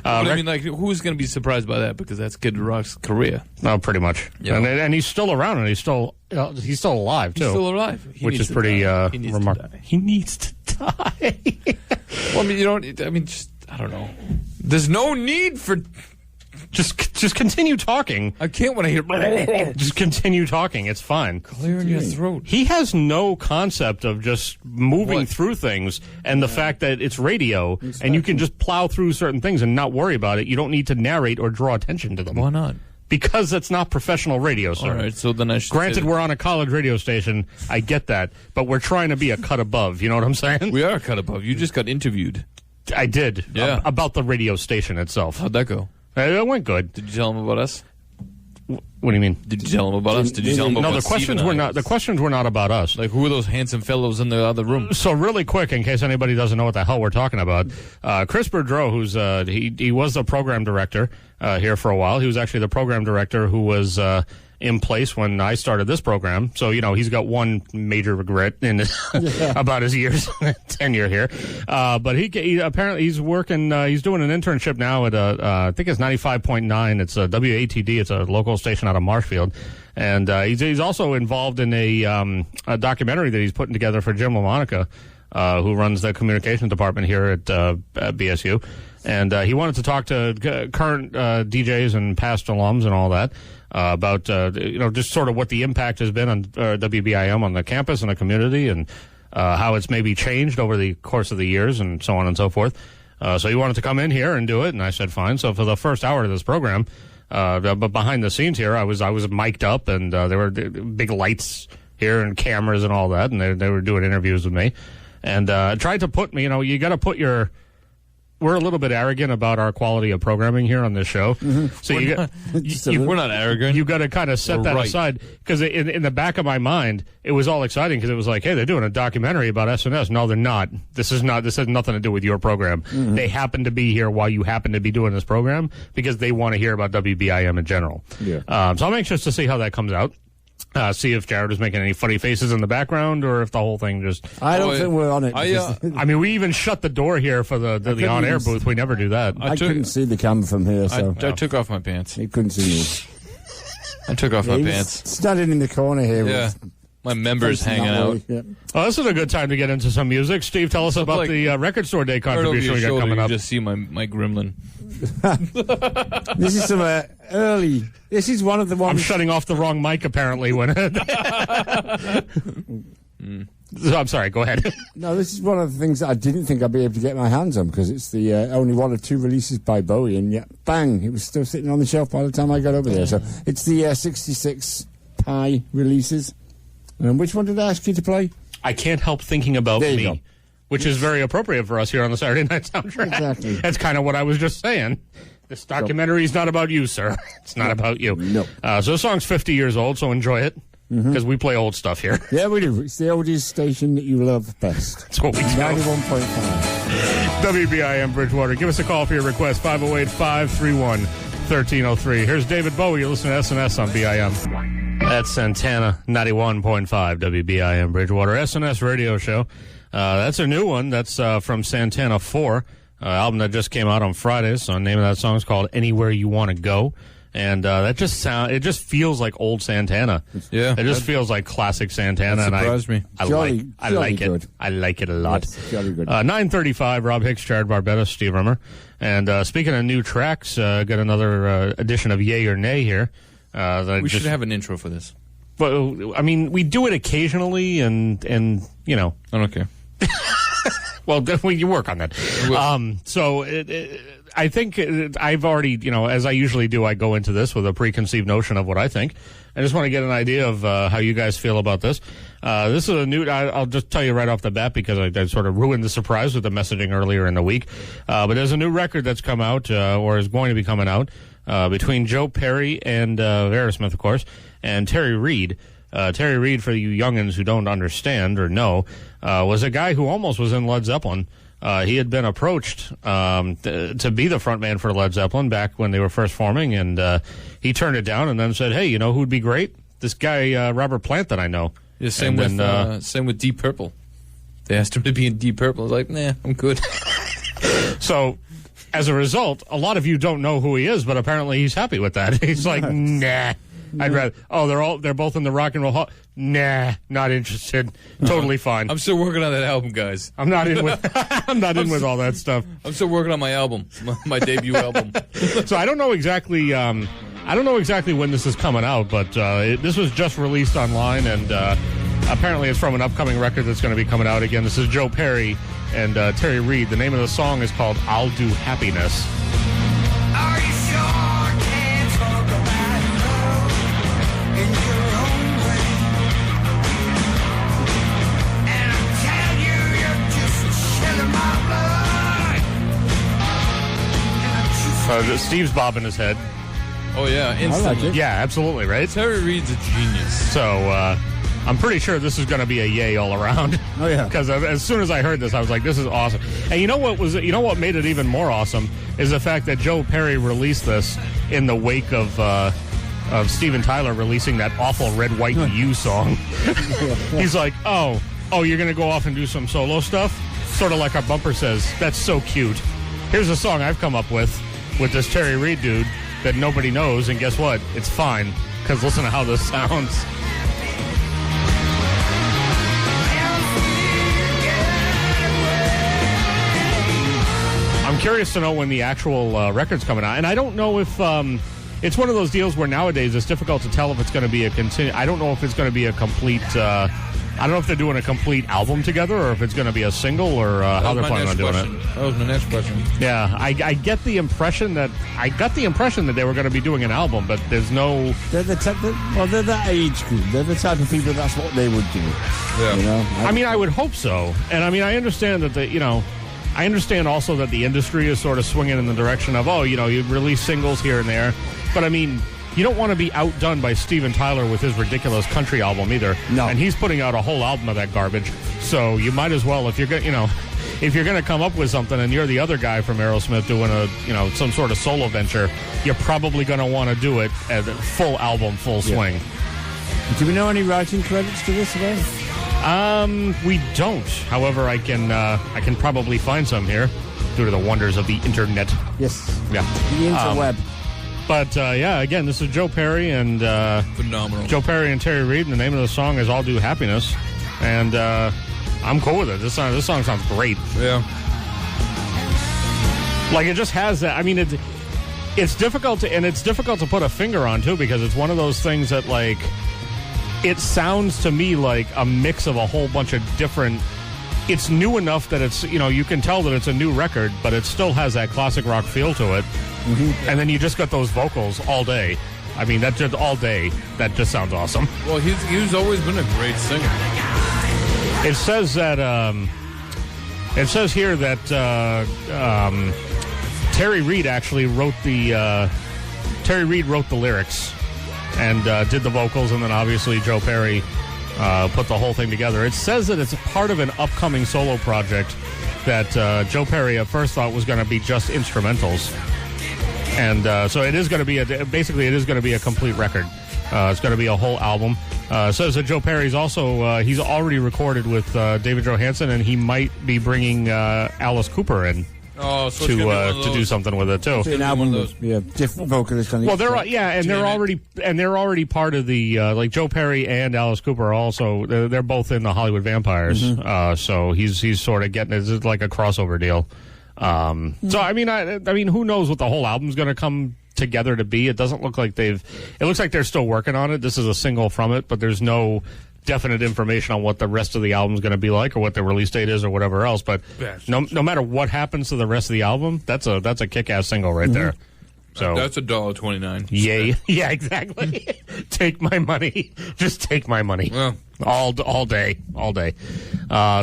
I mean, like, who's going to be surprised by that? Because that's Kid Rock's career. No, pretty much. Yeah. And he's still around, and he's still alive too. He's still alive, which is pretty remarkable. He needs to die. Well, I mean, I don't know. There's no need for. Just continue talking. I can't when I hear. Just continue talking. It's fine. Clearing your throat. He has no concept of just moving through things, and the fact that it's radio, and you can just plow through certain things and not worry about it. You don't need to narrate or draw attention to them. Why not? Because that's not professional radio, sir. All right, so then I should. Granted, we're on a college radio station. I get that, but we're trying to be a cut above. You know what I'm saying? We are a cut above. You just got interviewed. I did. Yeah. About the radio station itself. How'd that go? It went good. Did you tell him about us? What do you mean? Did you tell them about us? Did you tell them about No, the questions were not. The questions were not about us. Like, who are those handsome fellows in the other room? So really quick, in case anybody doesn't know what the hell we're talking about, Chris Boudreau, who's he was the program director here for a while. He was actually the program director who was in place when I started this program. So, he's got one major regret in about his years tenure here. But he apparently he's working, he's doing an internship now at I think it's 95.9. It's a WATD. It's a local station out of Marshfield. And he's also involved in a documentary that he's putting together for Jim LaMonica, who runs the communications department here at BSU. And he wanted to talk to current DJs and past alums and all that about, just sort of what the impact has been on WBIM on the campus and the community, and how it's maybe changed over the course of the years and so on and so forth. So he wanted to come in here and do it, and I said fine. So for the first hour of this program, but behind the scenes here, I was mic'd up, and there were big lights here and cameras and all that, and they were doing interviews with me, and tried to put me. You got to put your. We're a little bit arrogant about our quality of programming here on this show. Mm-hmm. So we're not arrogant. You got to kind of set that aside, because in the back of my mind, it was all exciting because it was like, hey, they're doing a documentary about SNS. No, they're not. This has nothing to do with your program. Mm-hmm. They happen to be here while you happen to be doing this program because they want to hear about WBIM in general. Yeah. So I'm anxious to see how that comes out. See if Jared was making any funny faces in the background, or if the whole thing just... I don't think we're on it. I mean, we even shut the door here for the on-air booth. We never do that. I couldn't see the camera from here, so... I took off my pants. You couldn't see me. I took off my pants. Standing in the corner here. Yeah. My members hanging out. Yeah. Oh, this is a good time to get into some music. Steve, tell us about the Record Store Day contribution we got coming up. You just see my gremlin. This is some early. This is one of the ones. I'm shutting off the wrong mic apparently. I'm sorry. Go ahead. No, this is one of the things that I didn't think I'd be able to get my hands on, because it's the only one of two releases by Bowie, and yet bang, it was still sitting on the shelf by the time I got over there. So it's the 66 Pi releases. And which one did I ask you to play? I Can't Help Thinking About Me, which is very appropriate for us here on the Saturday Night Soundtrack. Exactly. That's kind of what I was just saying. This documentary is not about you, sir. It's not about you. No. So the song's 50 years old, so enjoy it, because we play old stuff here. Yeah, we do. It's the oldies station that you love best. That's what we do. 91.5. WBIM Bridgewater. Give us a call for your request, 508-531-1303. Here's David Bowie. You're listening to SNS on BIM. That's Santana, 91.5 WBIM Bridgewater. SNS radio show. That's a new one. That's from Santana 4, album that just came out on Friday. So the name of that song is called Anywhere You Want to Go. And it just feels like old Santana. Yeah. It just feels like classic Santana. That surprised me. I like it. I like it a lot. Yes, jolly good. 9:35, Rob Hicks, Jared Barnabas, Steve Rimmer. And speaking of new tracks, got another edition of Yay or Nay here. We should have an intro for this. Well, I mean, we do it occasionally, and you know. I don't care. Well, definitely you work on that. So I think I've already, as I usually do, I go into this with a preconceived notion of what I think. I just want to get an idea of how you guys feel about this. This is a new, I'll just tell you right off the bat, because I sort of ruined the surprise with the messaging earlier in the week. But there's a new record that's come out, or is going to be coming out, between Joe Perry and Aerosmith, of course, and Terry Reid. Terry Reid, for you youngins who don't understand or know, was a guy who almost was in Led Zeppelin. He had been approached to be the frontman for Led Zeppelin back when they were first forming, and he turned it down and then said, hey, you know who'd be great? This guy, Robert Plant, that I know. Yeah, same with Deep Purple. They asked him to be in Deep Purple. I was like, nah, I'm good. So, as a result, a lot of you don't know who he is, but apparently he's happy with that. He's like, nah. I'd rather. Oh, they're both in the Rock and Roll Hall. Nah, not interested. Totally fine. I'm still working on that album, guys. I'm not in with. I'm not in with all that stuff. I'm still working on my album, my debut album. So I don't know exactly. I don't know exactly when this is coming out, but this was just released online, and apparently it's from an upcoming record that's going to be coming out again. This is Joe Perry and Terry Reid. The name of the song is called "I'll Do Happiness." Are you sure can't talk about love in your own way? And I tell you, you're just chilling my blood. Steve's bobbing his head. Oh, yeah, I instantly. like it. Yeah, absolutely, right? Terry Reid's a genius. So I'm pretty sure this is going to be a yay all around. Oh, yeah. Because as soon as I heard this, I was like, "This is awesome." And you know what made it even more awesome is the fact that Joe Perry released this in the wake of Steven Tyler releasing that awful Red, White, and You song. He's like, "Oh, you're going to go off and do some solo stuff?" Sort of like our bumper says. That's so cute. Here's a song I've come up with this Terry Reid dude that nobody knows, and guess what? It's fine because listen to how this sounds. I'm curious to know when the actual record's coming out, and I don't know if it's one of those deals where nowadays it's difficult to tell if it's going to be I don't know if it's going to be a complete. I don't know if they're doing a complete album together or if it's going to be a single or how they're planning on doing it. That was my next question. Yeah, I get the impression that they were going to be doing an album, but there's no. They're the they're that age group. They're the type of people that's what they would do. Yeah. You know? I mean, I would hope so, and I mean, I understand that I understand also that the industry is sort of swinging in the direction of, you release singles here and there. But, I mean, you don't want to be outdone by Steven Tyler with his ridiculous country album either. No. And he's putting out a whole album of that garbage. So you might as well, if you're going to come up with something and you're the other guy from Aerosmith doing some sort of solo venture, you're probably going to want to do it as a full album, full swing. Do we know any writing credits to this at all? We don't. However, I can probably find some here due to the wonders of the internet. Yes. Yeah. The interweb. But again, this is Joe Perry and Phenomenal. Joe Perry and Terry Reid, and the name of the song is "All Due Happiness," and I'm cool with it. This song sounds great. Yeah. Like it just has that. I mean, it's difficult to put a finger on too, because it's one of those things that like. It sounds to me like a mix of a whole bunch of different. It's new enough that it's you can tell that it's a new record, but it still has that classic rock feel to it. Mm-hmm. And then you just got those vocals all day. I mean, that just all day. That just sounds awesome. Well, he's always been a great singer. It says that. It says here that Terry Reid actually wrote the. Terry Reid wrote the lyrics. And did the vocals, and then obviously Joe Perry put the whole thing together. It says that it's a part of an upcoming solo project that Joe Perry at first thought was going to be just instrumentals, and so it is going to be a complete record. It's going to be a whole album. Says that Joe Perry's also he's already recorded with David Johansen, and he might be bringing Alice Cooper in. Oh, so to do something with it too. An album with different vocalists. Well, they're already part of the like Joe Perry and Alice Cooper are also they're both in the Hollywood Vampires. Mm-hmm. So he's sort of getting it's like a crossover deal. So I mean, who knows what the whole album's going to come together to be? It doesn't look like it looks like they're still working on it. This is a single from it, but there's no definite information on what the rest of the album is going to be like or what the release date is or whatever else. But no matter what happens to the rest of the album, that's a kick-ass single right there. So that's $1.29. Yay! Yeah, exactly. Take my money. Just take my money. Well, all day.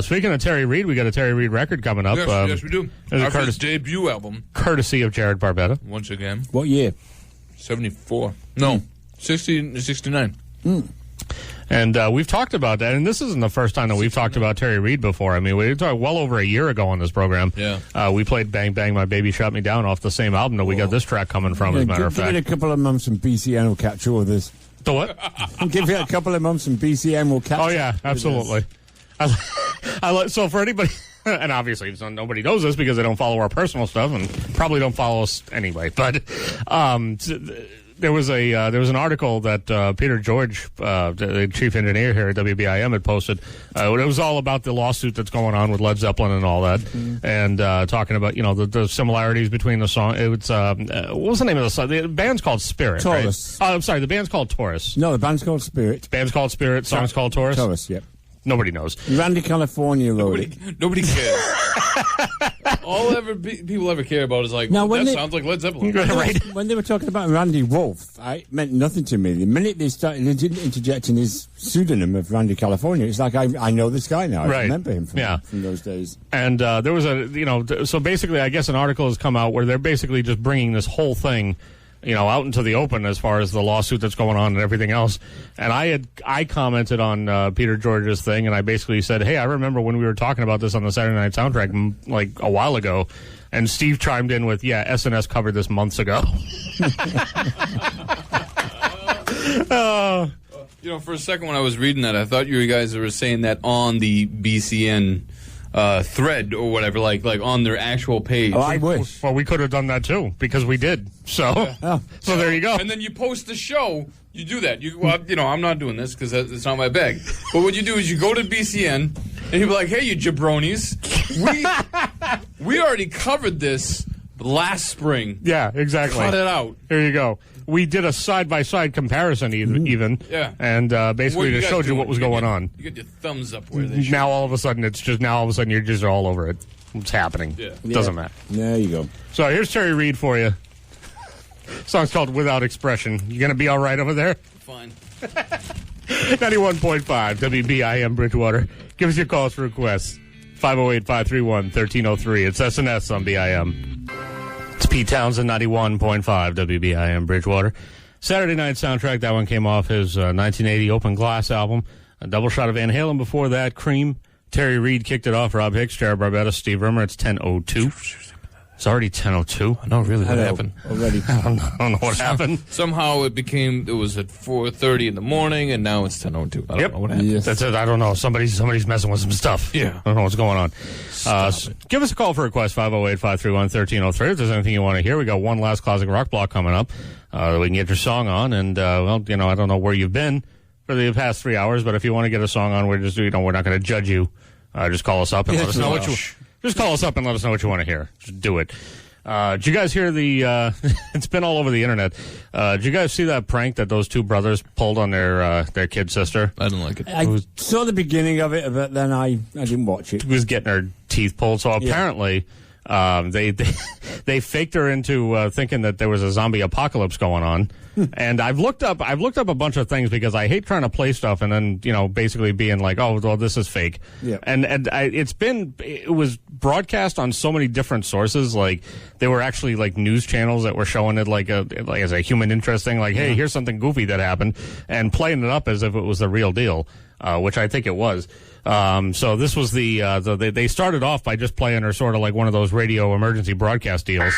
Speaking of Terry Reid, we got a Terry Reid record coming up. Yes, we do. Our debut album, courtesy of Jared Barbetta. once again. What year? 74. No, 69. And we've talked about that, and this isn't the first time that we've talked about Terry Reid before. I mean, we talked well over a year ago on this program. Yeah. We played Bang Bang My Baby Shot Me Down off the same album that we got this track coming from, as a matter of fact. Give it a couple of months and BCN will catch you with this. The what? Give it a couple of months and BCN will catch Oh, yeah, absolutely. So for anybody... And obviously, nobody knows this because they don't follow our personal stuff and probably don't follow us anyway. But there was an article that Peter George, the chief engineer here at WBIM, had posted. It was all about the lawsuit that's going on with Led Zeppelin and all that, and talking about the similarities between the song. It was what was the name of the song? The band's called Spirit. Taurus. Right? I'm sorry, the band's called Taurus. No, the band's called Spirit. Band's called Spirit. Song's called Taurus. Taurus, yep. Nobody knows. Randy California wrote it. Nobody cares. All people ever care about is like, Now, when that they- sounds like Led Zeppelin. Right. When they were talking about Randy Wolf, it meant nothing to me. The minute they started interjecting his pseudonym of Randy California, it's like, I know this guy now. I Right. remember him from Yeah. those days. And there was so basically, I guess an article has come out where they're basically just bringing this whole thing out into the open as far as the lawsuit that's going on and everything else. And I commented on Peter George's thing, and I basically said, hey, I remember when we were talking about this on the Saturday Night Soundtrack like a while ago, and Steve chimed in with, yeah, SNS covered this months ago. For a second when I was reading that, I thought you guys were saying that on the BCN thread or whatever, like on their actual page. Oh, I wish. Well, we could have done that too because we did. So, so there you go. And then you post the show. You do that. I'm not doing this because it's not my bag. But what you do is you go to BCN and you be like, "Hey, you jabronis, we already covered this last spring. Yeah, exactly. Cut it out. There you go. We did a side-by-side comparison even. Yeah. And basically just showed you what was going on. You get your thumbs up where they should. Now all of a sudden you're just all over it. It's happening. Yeah. It doesn't matter. There you go. So here's Terry Reid for you. Song's called Without Expression. You going to be all right over there? Fine. 91.5 WBIM Bridgewater. Give us your calls for requests. 508-531-1303. It's SNS on BIM. It's Pete Townsend, 91.5 WBIM Bridgewater. Saturday Night Soundtrack, that one came off his 1980 Open Glass album. A double shot of Van Halen before that, Cream. Terry Reid kicked it off, Rob Hicks, Jared Barnabas, Steve Rimmer. It's 10:02. It's already 10:02. I know, really, what happened? Already. I don't know what happened. Somehow it was at 4:30 in the morning, and now it's 10:02. I don't know what happened. Yes. That's it. I don't know. Somebody's messing with some stuff. Yeah. I don't know what's going on. Give us a call for request, 508-531-1303. If there's anything you want to hear, we got one last classic rock block coming up that we can get your song on. And, I don't know where you've been for the past 3 hours, but if you want to get a song on, we're not going to judge you. Just call us up and let us know what you... Just call us up and let us know what you want to hear. Just do it. Did you guys hear the, it's been all over the internet. Did you guys see that prank that those two brothers pulled on their kid sister? I didn't like it. I saw the beginning of it, but then I didn't watch it. She was getting her teeth pulled. So apparently, they faked her into thinking that there was a zombie apocalypse going on. And I've looked up a bunch of things because I hate trying to play stuff and then basically being like, oh well, this is fake. Yeah. And it was broadcast on so many different sources. Like they were actually like news channels that were showing it like as a human interest thing. Like, hey, here's something goofy that happened, and playing it up as if it was the real deal, which I think it was. So this was they started off by just playing her sort of like one of those radio emergency broadcast deals.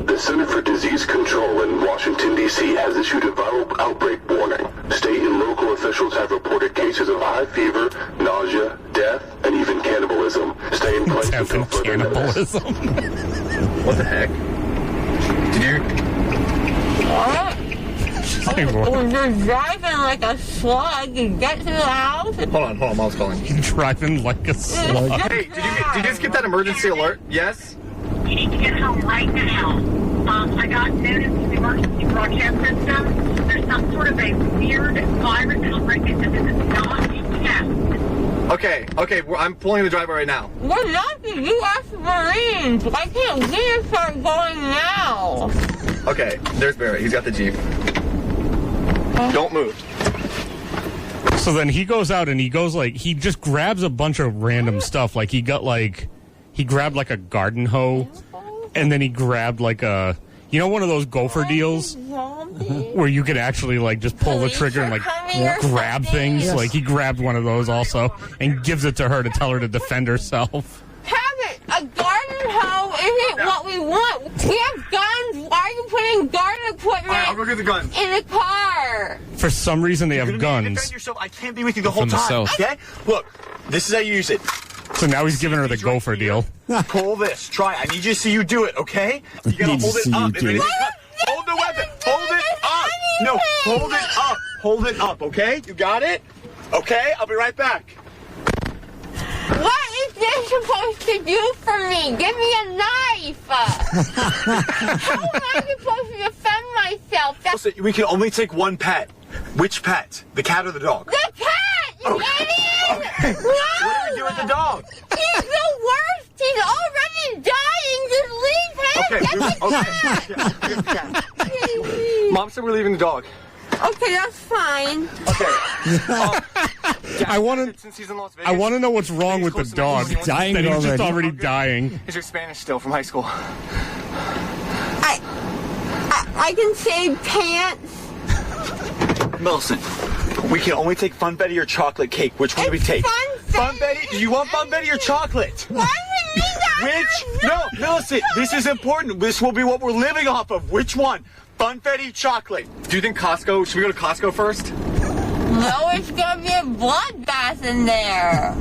The Center for Disease Control in Washington, D.C. has issued a viral outbreak warning. State and local officials have reported cases of high fever, nausea, death, and even cannibalism. Stay in place Death until and further notice. cannibalism. What the heck? Did you... When you're driving like a slug, you get to the house. Hold on, Mom's calling. Driving like a slug. Hey, did you just get that emergency alert? Yes? You need to get home right now. I got notice in the emergency broadcast system. There's some sort of a weird virus outbreak that this is not a test. Okay, I'm pulling the driveway right now. We're not the U.S. Marines. Why can't we start going now? Okay, there's Barrett. He's got the Jeep. Don't move. So then he goes out and he just grabs a bunch of random stuff. Like he grabbed like a garden hoe, and then he grabbed like one of those gopher deals where you can actually like just pull the trigger and like grab things. Yes. Like he grabbed one of those also and gives it to her to tell her to defend herself. A garden hoe isn't what we want. We have guns. Why are you putting garden equipment All right, I'll go get the guns. in the car? For some reason they You're have gonna need to guns. defend yourself. I can't be with you the whole From the time. south. Okay? Look, this is how you use it. So now he's giving her the gopher deal. Pull this. Try. I need you to see you do it. Okay? You gotta Need to hold it see you up. do it. Hold the weapon. Hold it up. No, hold it up. Hold it up. Okay? You got it? Okay? I'll be right back. What is this supposed to do for me? Give me a knife. How am I supposed to defend myself? Listen, we can only take one pet. Which pet? The cat or the dog? The cat, you idiot! Okay. No! What do we do with the dog? He's the worst. He's already dying. Just leave him. Okay. Get the cat. Mom said we're leaving the dog. Okay, that's fine. Okay. I want to. Since he's in Las Vegas, I want to know what's wrong with the dog. Dying That he's just already. already dying. Is your Spanish still from high school? I can say pants. Millicent, we can only take Funfetti or chocolate cake. Which one do we take? Funfetti? Do you want Funfetti or chocolate? No, Millicent, this is important. This will be what we're living off of. Which one? Funfetti, chocolate. Do you think Costco? Should we go to Costco first? No, it's gonna be a bloodbath in there.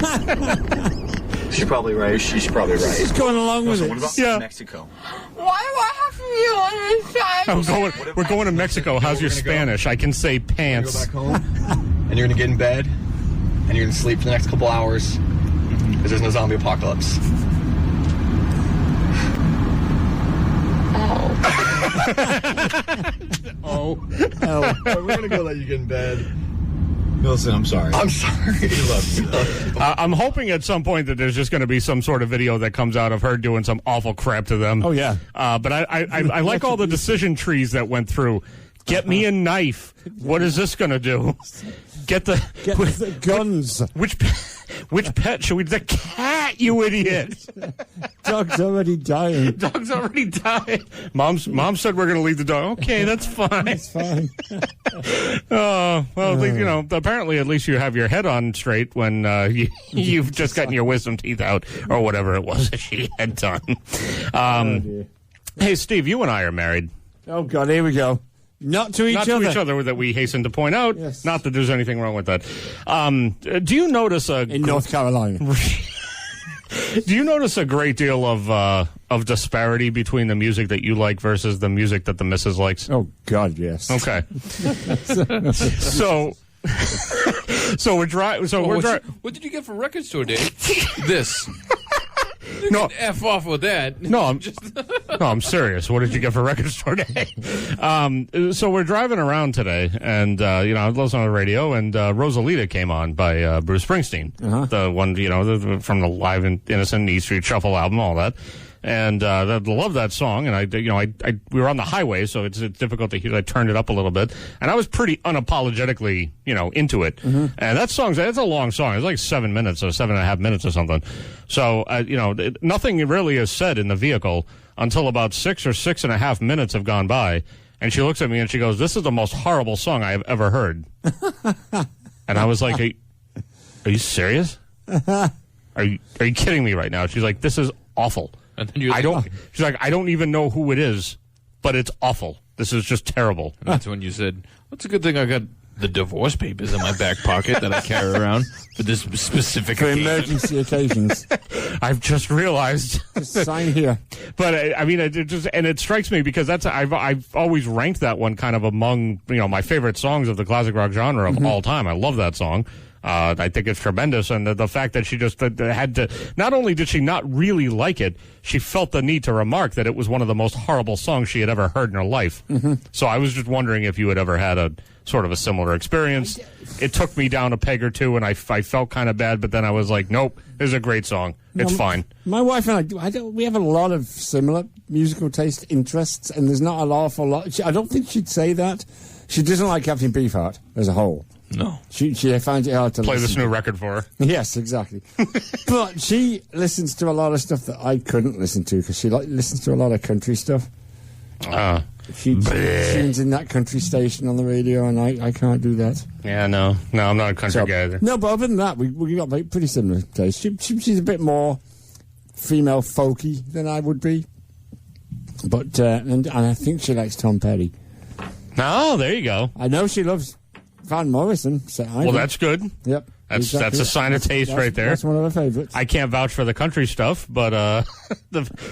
She's probably right. She's probably right. She's going along with it. What about Yeah. Mexico? Why do I have to be on this side? We're going to Mexico. How's your Spanish? I can say You're pants. gonna go back home, and you're gonna get in bed, and you're gonna sleep for the next couple hours, because there's no zombie apocalypse. Oh. We're gonna go let you get in bed. Millicent, I'm sorry. I'm sorry. Love you. I'm hoping at some point that there's just going to be some sort of video that comes out of her doing some awful crap to them. Oh, yeah. But I like all the decision trees that went through. Get me a knife. What is this going to do? Get the guns. Which pet should we? The cat, you idiot. Dog's already dying. Dog's already died. Mom said we're going to leave the dog. Okay, that's fine. That's fine. Well, apparently at least you have your head on straight when you've just gotten your wisdom teeth out or whatever it was that she had done. Hey, Steve, you and I are married. Oh, God, here we go. Not to each other, that we hasten to point out. Yes. Not that there's anything wrong with that. Do you notice in North Carolina? Do you notice a great deal of disparity between the music that you like versus the music that the missus likes? Oh God, yes. Okay. So we're driving. What did you get for record store day? This. You No. can F off with that. No, I'm serious. What did you get for record store day? So we're driving around today, and I was listening on the radio, and Rosalita came on by Bruce Springsteen, the one from the Live and Innocent E Street Shuffle album, all that. And I love that song, and we were on the highway, so it's difficult to hear. I turned it up a little bit, and I was pretty unapologetically, into it. Mm-hmm. And that song's it's a long song. It's like 7 minutes or 7.5 minutes or something. So nothing really is said in the vehicle until about 6 or 6.5 minutes have gone by, and she looks at me and she goes, "This is the most horrible song I have ever heard." And I was like, "Are you serious? Are you kidding me right now?" She's like, "This is awful." And then She's like, "I don't even know who it is, but it's awful. This is just terrible." And that's when you said, "It's a good thing I got the divorce papers in my back pocket that I carry around for this specific For occasion." emergency occasions. I've just realized. Just sign here. But it strikes me because I've always ranked that one kind of among my favorite songs of the classic rock genre of all time. I love that song. I think it's tremendous, and the fact that she just had to, not only did she not really like it, she felt the need to remark that it was one of the most horrible songs she had ever heard in her life. Mm-hmm. So I was just wondering if you had ever had a sort of a similar experience. It took me down a peg or two, and I felt kind of bad, but then I was like, nope, this is a great song. It's fine. My wife and we have a lot of similar musical taste interests, and there's not an awful lot. I don't think she'd say that. She doesn't like Captain Beefheart as a whole. No. She finds it hard to play listen this new record for her. Yes, exactly. But she listens to a lot of stuff that I couldn't listen to because she listens to a lot of country stuff. She tunes in that country station on the radio, and I can't do that. Yeah, no, I'm not a country guy either. No, but other than that, we got pretty similar taste. She's a bit more female folky than I would be, but and I think she likes Tom Petty. Oh, there you go. I know she loves Van Morrison. So that's good. Yep. That's a sign of taste right there. That's one of her favorites. I can't vouch for the country stuff, but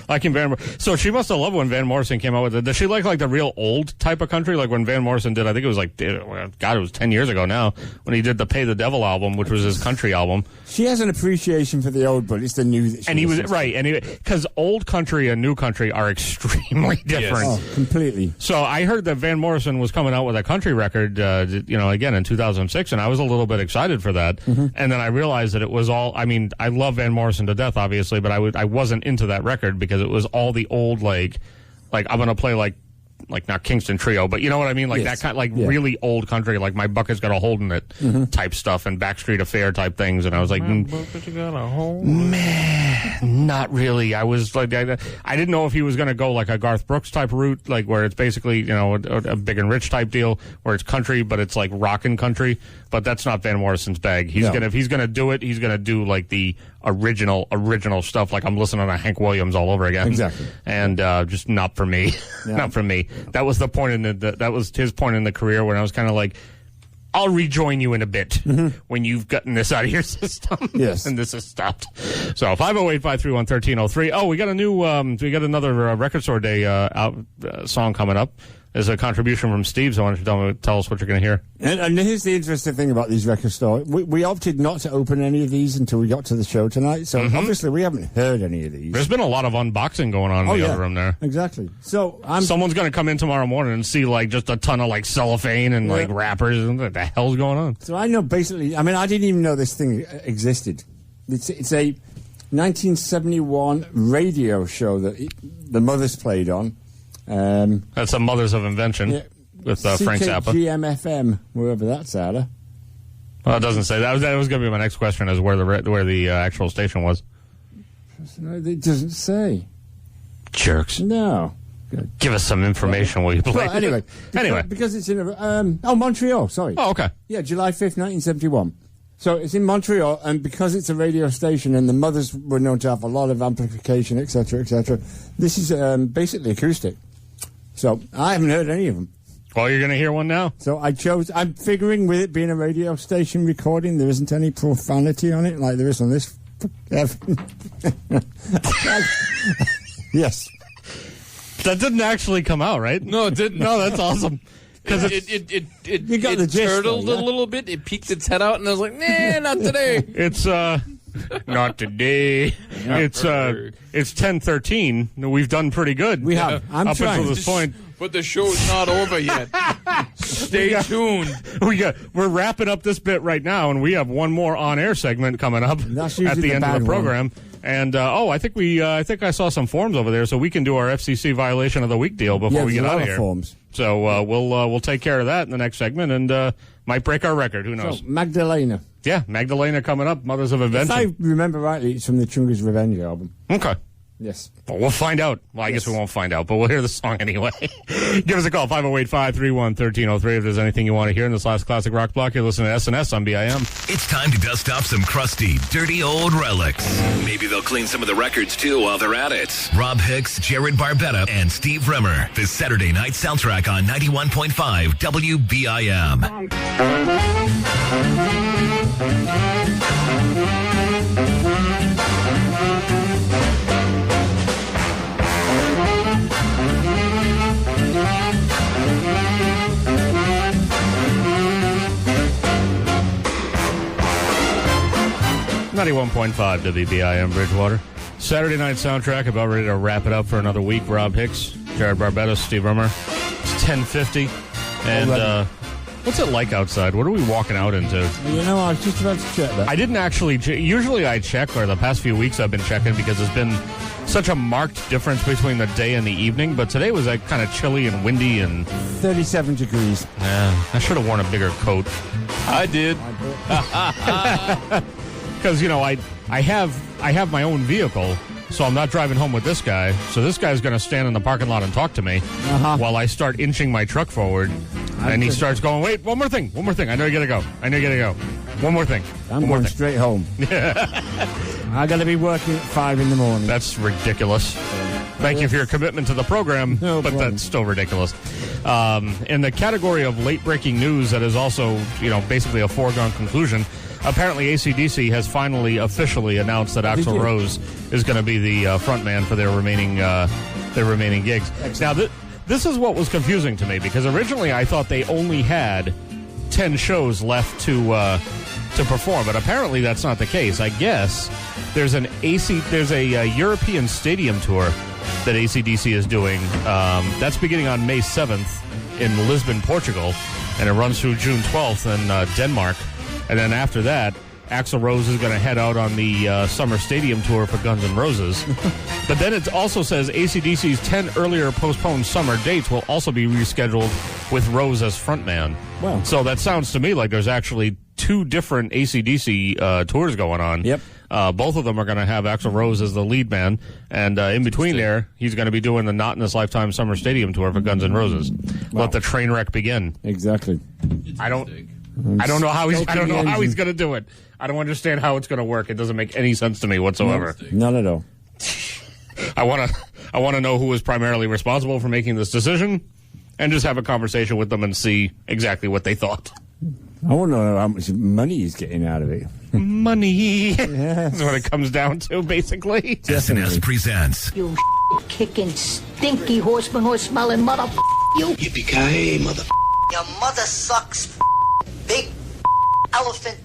liking Van Morrison. So she must have loved when Van Morrison came out with it. Does she like the real old type of country? Like when Van Morrison did, I think it was it was 10 years ago now, when he did the Pay the Devil album, which was his country album. She has an appreciation for the old, but it's the new that she And he was, right, because old country and new country are extremely different. Yes. Oh, completely. So I heard that Van Morrison was coming out with a country record, again in 2006, and I was a little bit excited for that. Mm-hmm. And then I realized that it was all, I love Van Morrison to death, obviously, but I wasn't into that record because it was all the old, like I'm going to play like not Kingston Trio, but you know what I mean, like Yes. that kind, like Yeah. really old country, like My Bucket's Got a Hole in It type stuff, and Backstreet Affair type things. And I was like, man, not really. I was like, I didn't know if he was going to go like a Garth Brooks type route, like where it's basically, you know, a Big and Rich type deal, where it's country, but it's like rockin' country. But that's not Van Morrison's bag. He's No. gonna, if he's gonna do it, he's gonna do like the original stuff. Like I'm listening to Hank Williams all over again. Exactly. And just not for me. Yeah. Not for me. That was the point in that was his point in the career when I was kind of like, I'll rejoin you in a bit when you've gotten this out of your system. Yes. And this has stopped. So 508-531-1303. Oh, we got a new, we got another Record Store Day song coming up. There's a contribution from Steve, so why don't you tell us what you're going to hear? And here's the interesting thing about these record stores. We opted not to open any of these until we got to the show tonight, so obviously we haven't heard any of these. There's been a lot of unboxing going on in the other room there. Exactly. So someone's going to come in tomorrow morning and see like just a ton of like cellophane and like wrappers. What the hell's going on? So I know basically, I mean, I didn't even know this thing existed. It's a 1971 radio show that the Mothers played on. That's the Mothers of Invention with Frank Zappa. CKGM-FM, wherever that's at. Well, it doesn't say that. That was going to be my next question: is where the actual station was. It doesn't say. Jerks. No. Give us some information, will you please? Well, anyway. Because it's in Montreal, sorry. Oh, okay. Yeah, July 5th, 1971. So it's in Montreal, and because it's a radio station and the Mothers were known to have a lot of amplification, etc., this is basically acoustic. So I haven't heard any of them. Well, you're going to hear one now. So I'm figuring with it being a radio station recording, there isn't any profanity on it like there is on this. Yes. That didn't actually come out, right? No, it didn't. No, that's awesome. Because it got the gist, turtled though, yeah? a little bit. It peeked its head out, and I was like, nah, not today. It's not today. It's 10:13. We've done pretty good. We have. I'm up trying. until this point. But the show's not over yet. Stay tuned. We're wrapping up this bit right now, and we have one more on-air segment coming up That's at usually the the end of bad the program. And I think I saw some forms over there, so we can do our FCC violation of the week deal before we get out of here. Forms. So we'll take care of that in the next segment, and might break our record. Who knows? So, Magdalena. Yeah, Magdalena coming up. Mothers of If Invention. I remember rightly, it's from the Chunga's Revenge album. Okay. Yes. Well, we'll find out. Well, I guess we won't find out, but we'll hear the song anyway. Give us a call, 508-531-1303, if there's anything you want to hear in this last classic rock block. You're listening to SNS on BIM. It's time to dust off some crusty, dirty old relics. Maybe they'll clean some of the records, too, while they're at it. Rob Hicks, Jared Barbetta, and Steve Rimmer. The Saturday night soundtrack on 91.5 WBIM. 91.5 WBIM Bridgewater. Saturday night soundtrack, about ready to wrap it up for another week. Rob Hicks, Jared Barbetta, Steve Rimmer. It's 10:50. And what's it like outside? What are we walking out into? You know, I was just about to check that. I didn't actually usually I check, or the past few weeks I've been checking because there's been such a marked difference between the day and the evening. But today was like kind of chilly and windy and 37 degrees. Yeah, I should have worn a bigger coat. I did. Because, you know, I have my own vehicle, so I'm not driving home with this guy. So this guy's going to stand in the parking lot and talk to me while I start inching my truck forward. And he starts going, wait, one more thing. I know you got to go. One more thing. I'm going straight home. I got to be working at 5 in the morning. That's ridiculous. Thank you for your commitment to the program, No but problem. that's still ridiculous. In the category of late-breaking news that is also, you know, basically a foregone conclusion, apparently AC/DC has finally officially announced that Axl Rose is going to be the front man for their remaining gigs. Now, this is what was confusing to me, because originally I thought they only had 10 shows left to perform, but apparently that's not the case. I guess there's a European stadium tour that AC/DC is doing. That's beginning on May 7th in Lisbon, Portugal, and it runs through June 12th in Denmark. And then after that, Axl Rose is going to head out on the summer stadium tour for Guns N' Roses. But then it also says AC/DC's 10 earlier postponed summer dates will also be rescheduled with Rose as frontman. Wow. So that sounds to me like there's actually 2 different AC/DC tours going on. Yep. Both of them are going to have Axl Rose as the lead man, and in between there, he's going to be doing the Not in This Lifetime Summer Stadium tour for Guns N' Roses. Let the train wreck begin. Exactly. I don't know how he's going to do it. I don't understand how it's going to work. It doesn't make any sense to me whatsoever. None at all. I want to know who was primarily responsible for making this decision, and just have a conversation with them and see exactly what they thought. I want to know how much money he's getting out of it. Money. That's what it comes down to, basically. SNS presents. You kicking, stinky horse smelling mother you. Yippee-ki-yay, mother. Your mother sucks big elephant.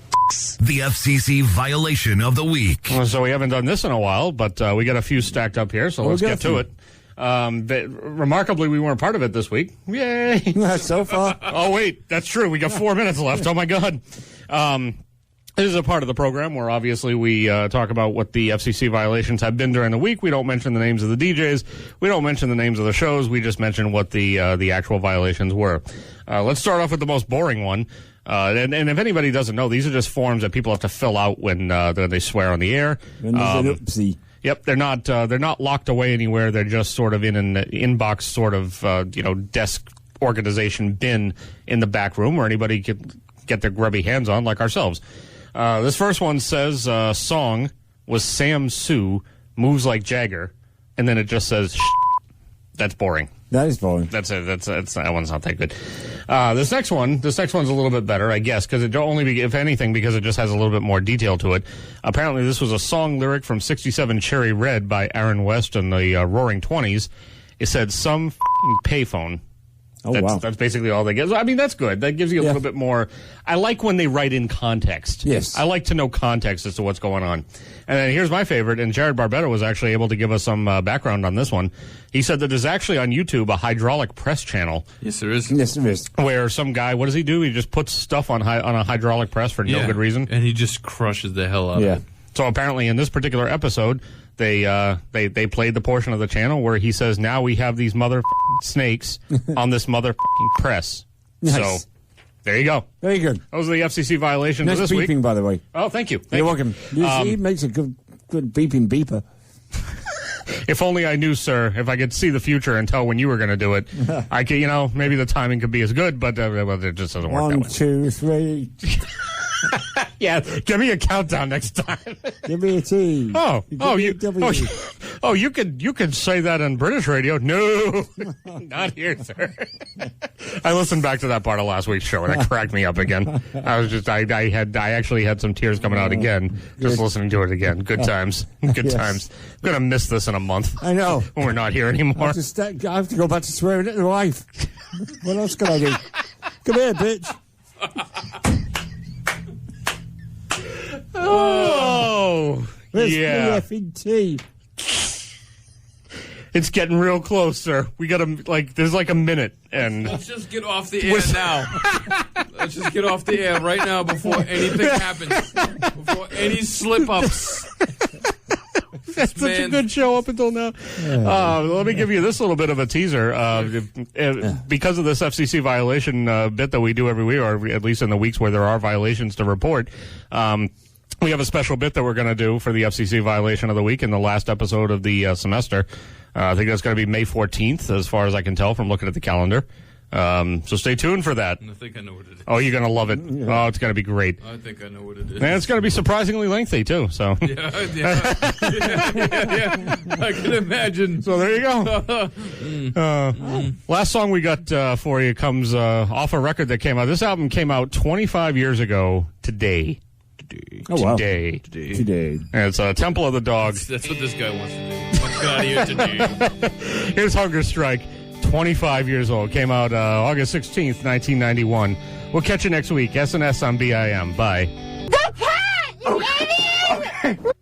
The FCC violation of the week. Well, so we haven't done this in a while, but we got a few stacked up here, so let's get to it. Remarkably, we weren't part of it this week. Yay! So far. Oh, wait, that's true. We got 4 minutes left. Oh, my God. This is a part of the program where obviously we talk about what the FCC violations have been during the week. We don't mention the names of the DJs. We don't mention the names of the shows. We just mention what the actual violations were. Let's start off with the most boring one. And if anybody doesn't know, these are just forms that people have to fill out when they swear on the air. And there's an oopsie. Yep, they're not locked away anywhere. They're just sort of in an inbox sort of desk organization bin in the back room where anybody could get their grubby hands on, like ourselves. This first one says song was Sam Sue, Moves Like Jagger, and then it just says That's boring. That is boring. That's it. That one's not that good. This next one's a little bit better, I guess, because it only be, if anything, because it just has a little bit more detail to it. Apparently, this was a song lyric from '67 Cherry Red by Aaron West and the Roaring Twenties. It said some payphone. Oh, wow. That's basically all they get. I mean, that's good. That gives you a little bit more. I like when they write in context. Yes. I like to know context as to what's going on. And then here's my favorite, and Jared Barbetta was actually able to give us some background on this one. He said that there's actually on YouTube a hydraulic press channel. Yes, there is. Yes, there is. Where some guy, what does he do? He just puts stuff on a hydraulic press for no good reason. And he just crushes the hell out of it. So apparently in this particular episode, they played the portion of the channel where he says, now we have these mother snakes on this mother press. Nice. So there you go. Very good. Those are the FCC violations Nice of this beeping, week. by the way. Oh, thank you. You're welcome. He makes a good beeping beeper. If only I knew, sir, if I could see the future and tell when you were going to do it, I could, maybe the timing could be as good, but it just doesn't work that way. 1, 2, 3. Yeah, give me a countdown next time. Give me a T. You could say that on British radio. No, not here, sir. I listened back to that part of last week's show, and it cracked me up again. I actually had some tears coming out again just listening to it again. Good times, good times. I'm gonna miss this in a month. I know when we're not here anymore. I have to go back to swearing at the wife. What else can I do? Come here, bitch. Oh, yeah. F-E-T. It's getting real close, sir. We got there's like a minute, and let's just get off the air now. Let's just get off the air right now before anything happens. Before any slip-ups. That's such a good show up until now. Let me give you this little bit of a teaser. Because of this FCC violation bit that we do every week, or at least in the weeks where there are violations to report, we have a special bit that we're going to do for the FCC violation of the week in the last episode of the semester. I think that's going to be May 14th, as far as I can tell from looking at the calendar. So stay tuned for that. I think I know what it is. Oh, you're going to love it. Oh, it's going to be great. I think I know what it is. And it's going to be surprisingly lengthy, too. So Yeah. I can imagine. So there you go. Last song we got for you comes off a record that came out. This album came out 25 years ago today. Oh, wow. Today. And it's Temple of the Dog. That's what this guy wants to do. Let's get out of here today. Here's Hunger Strike, 25 years old. Came out August 16th, 1991. We'll catch you next week. SNS on BIM. Bye. The cat! You idiot!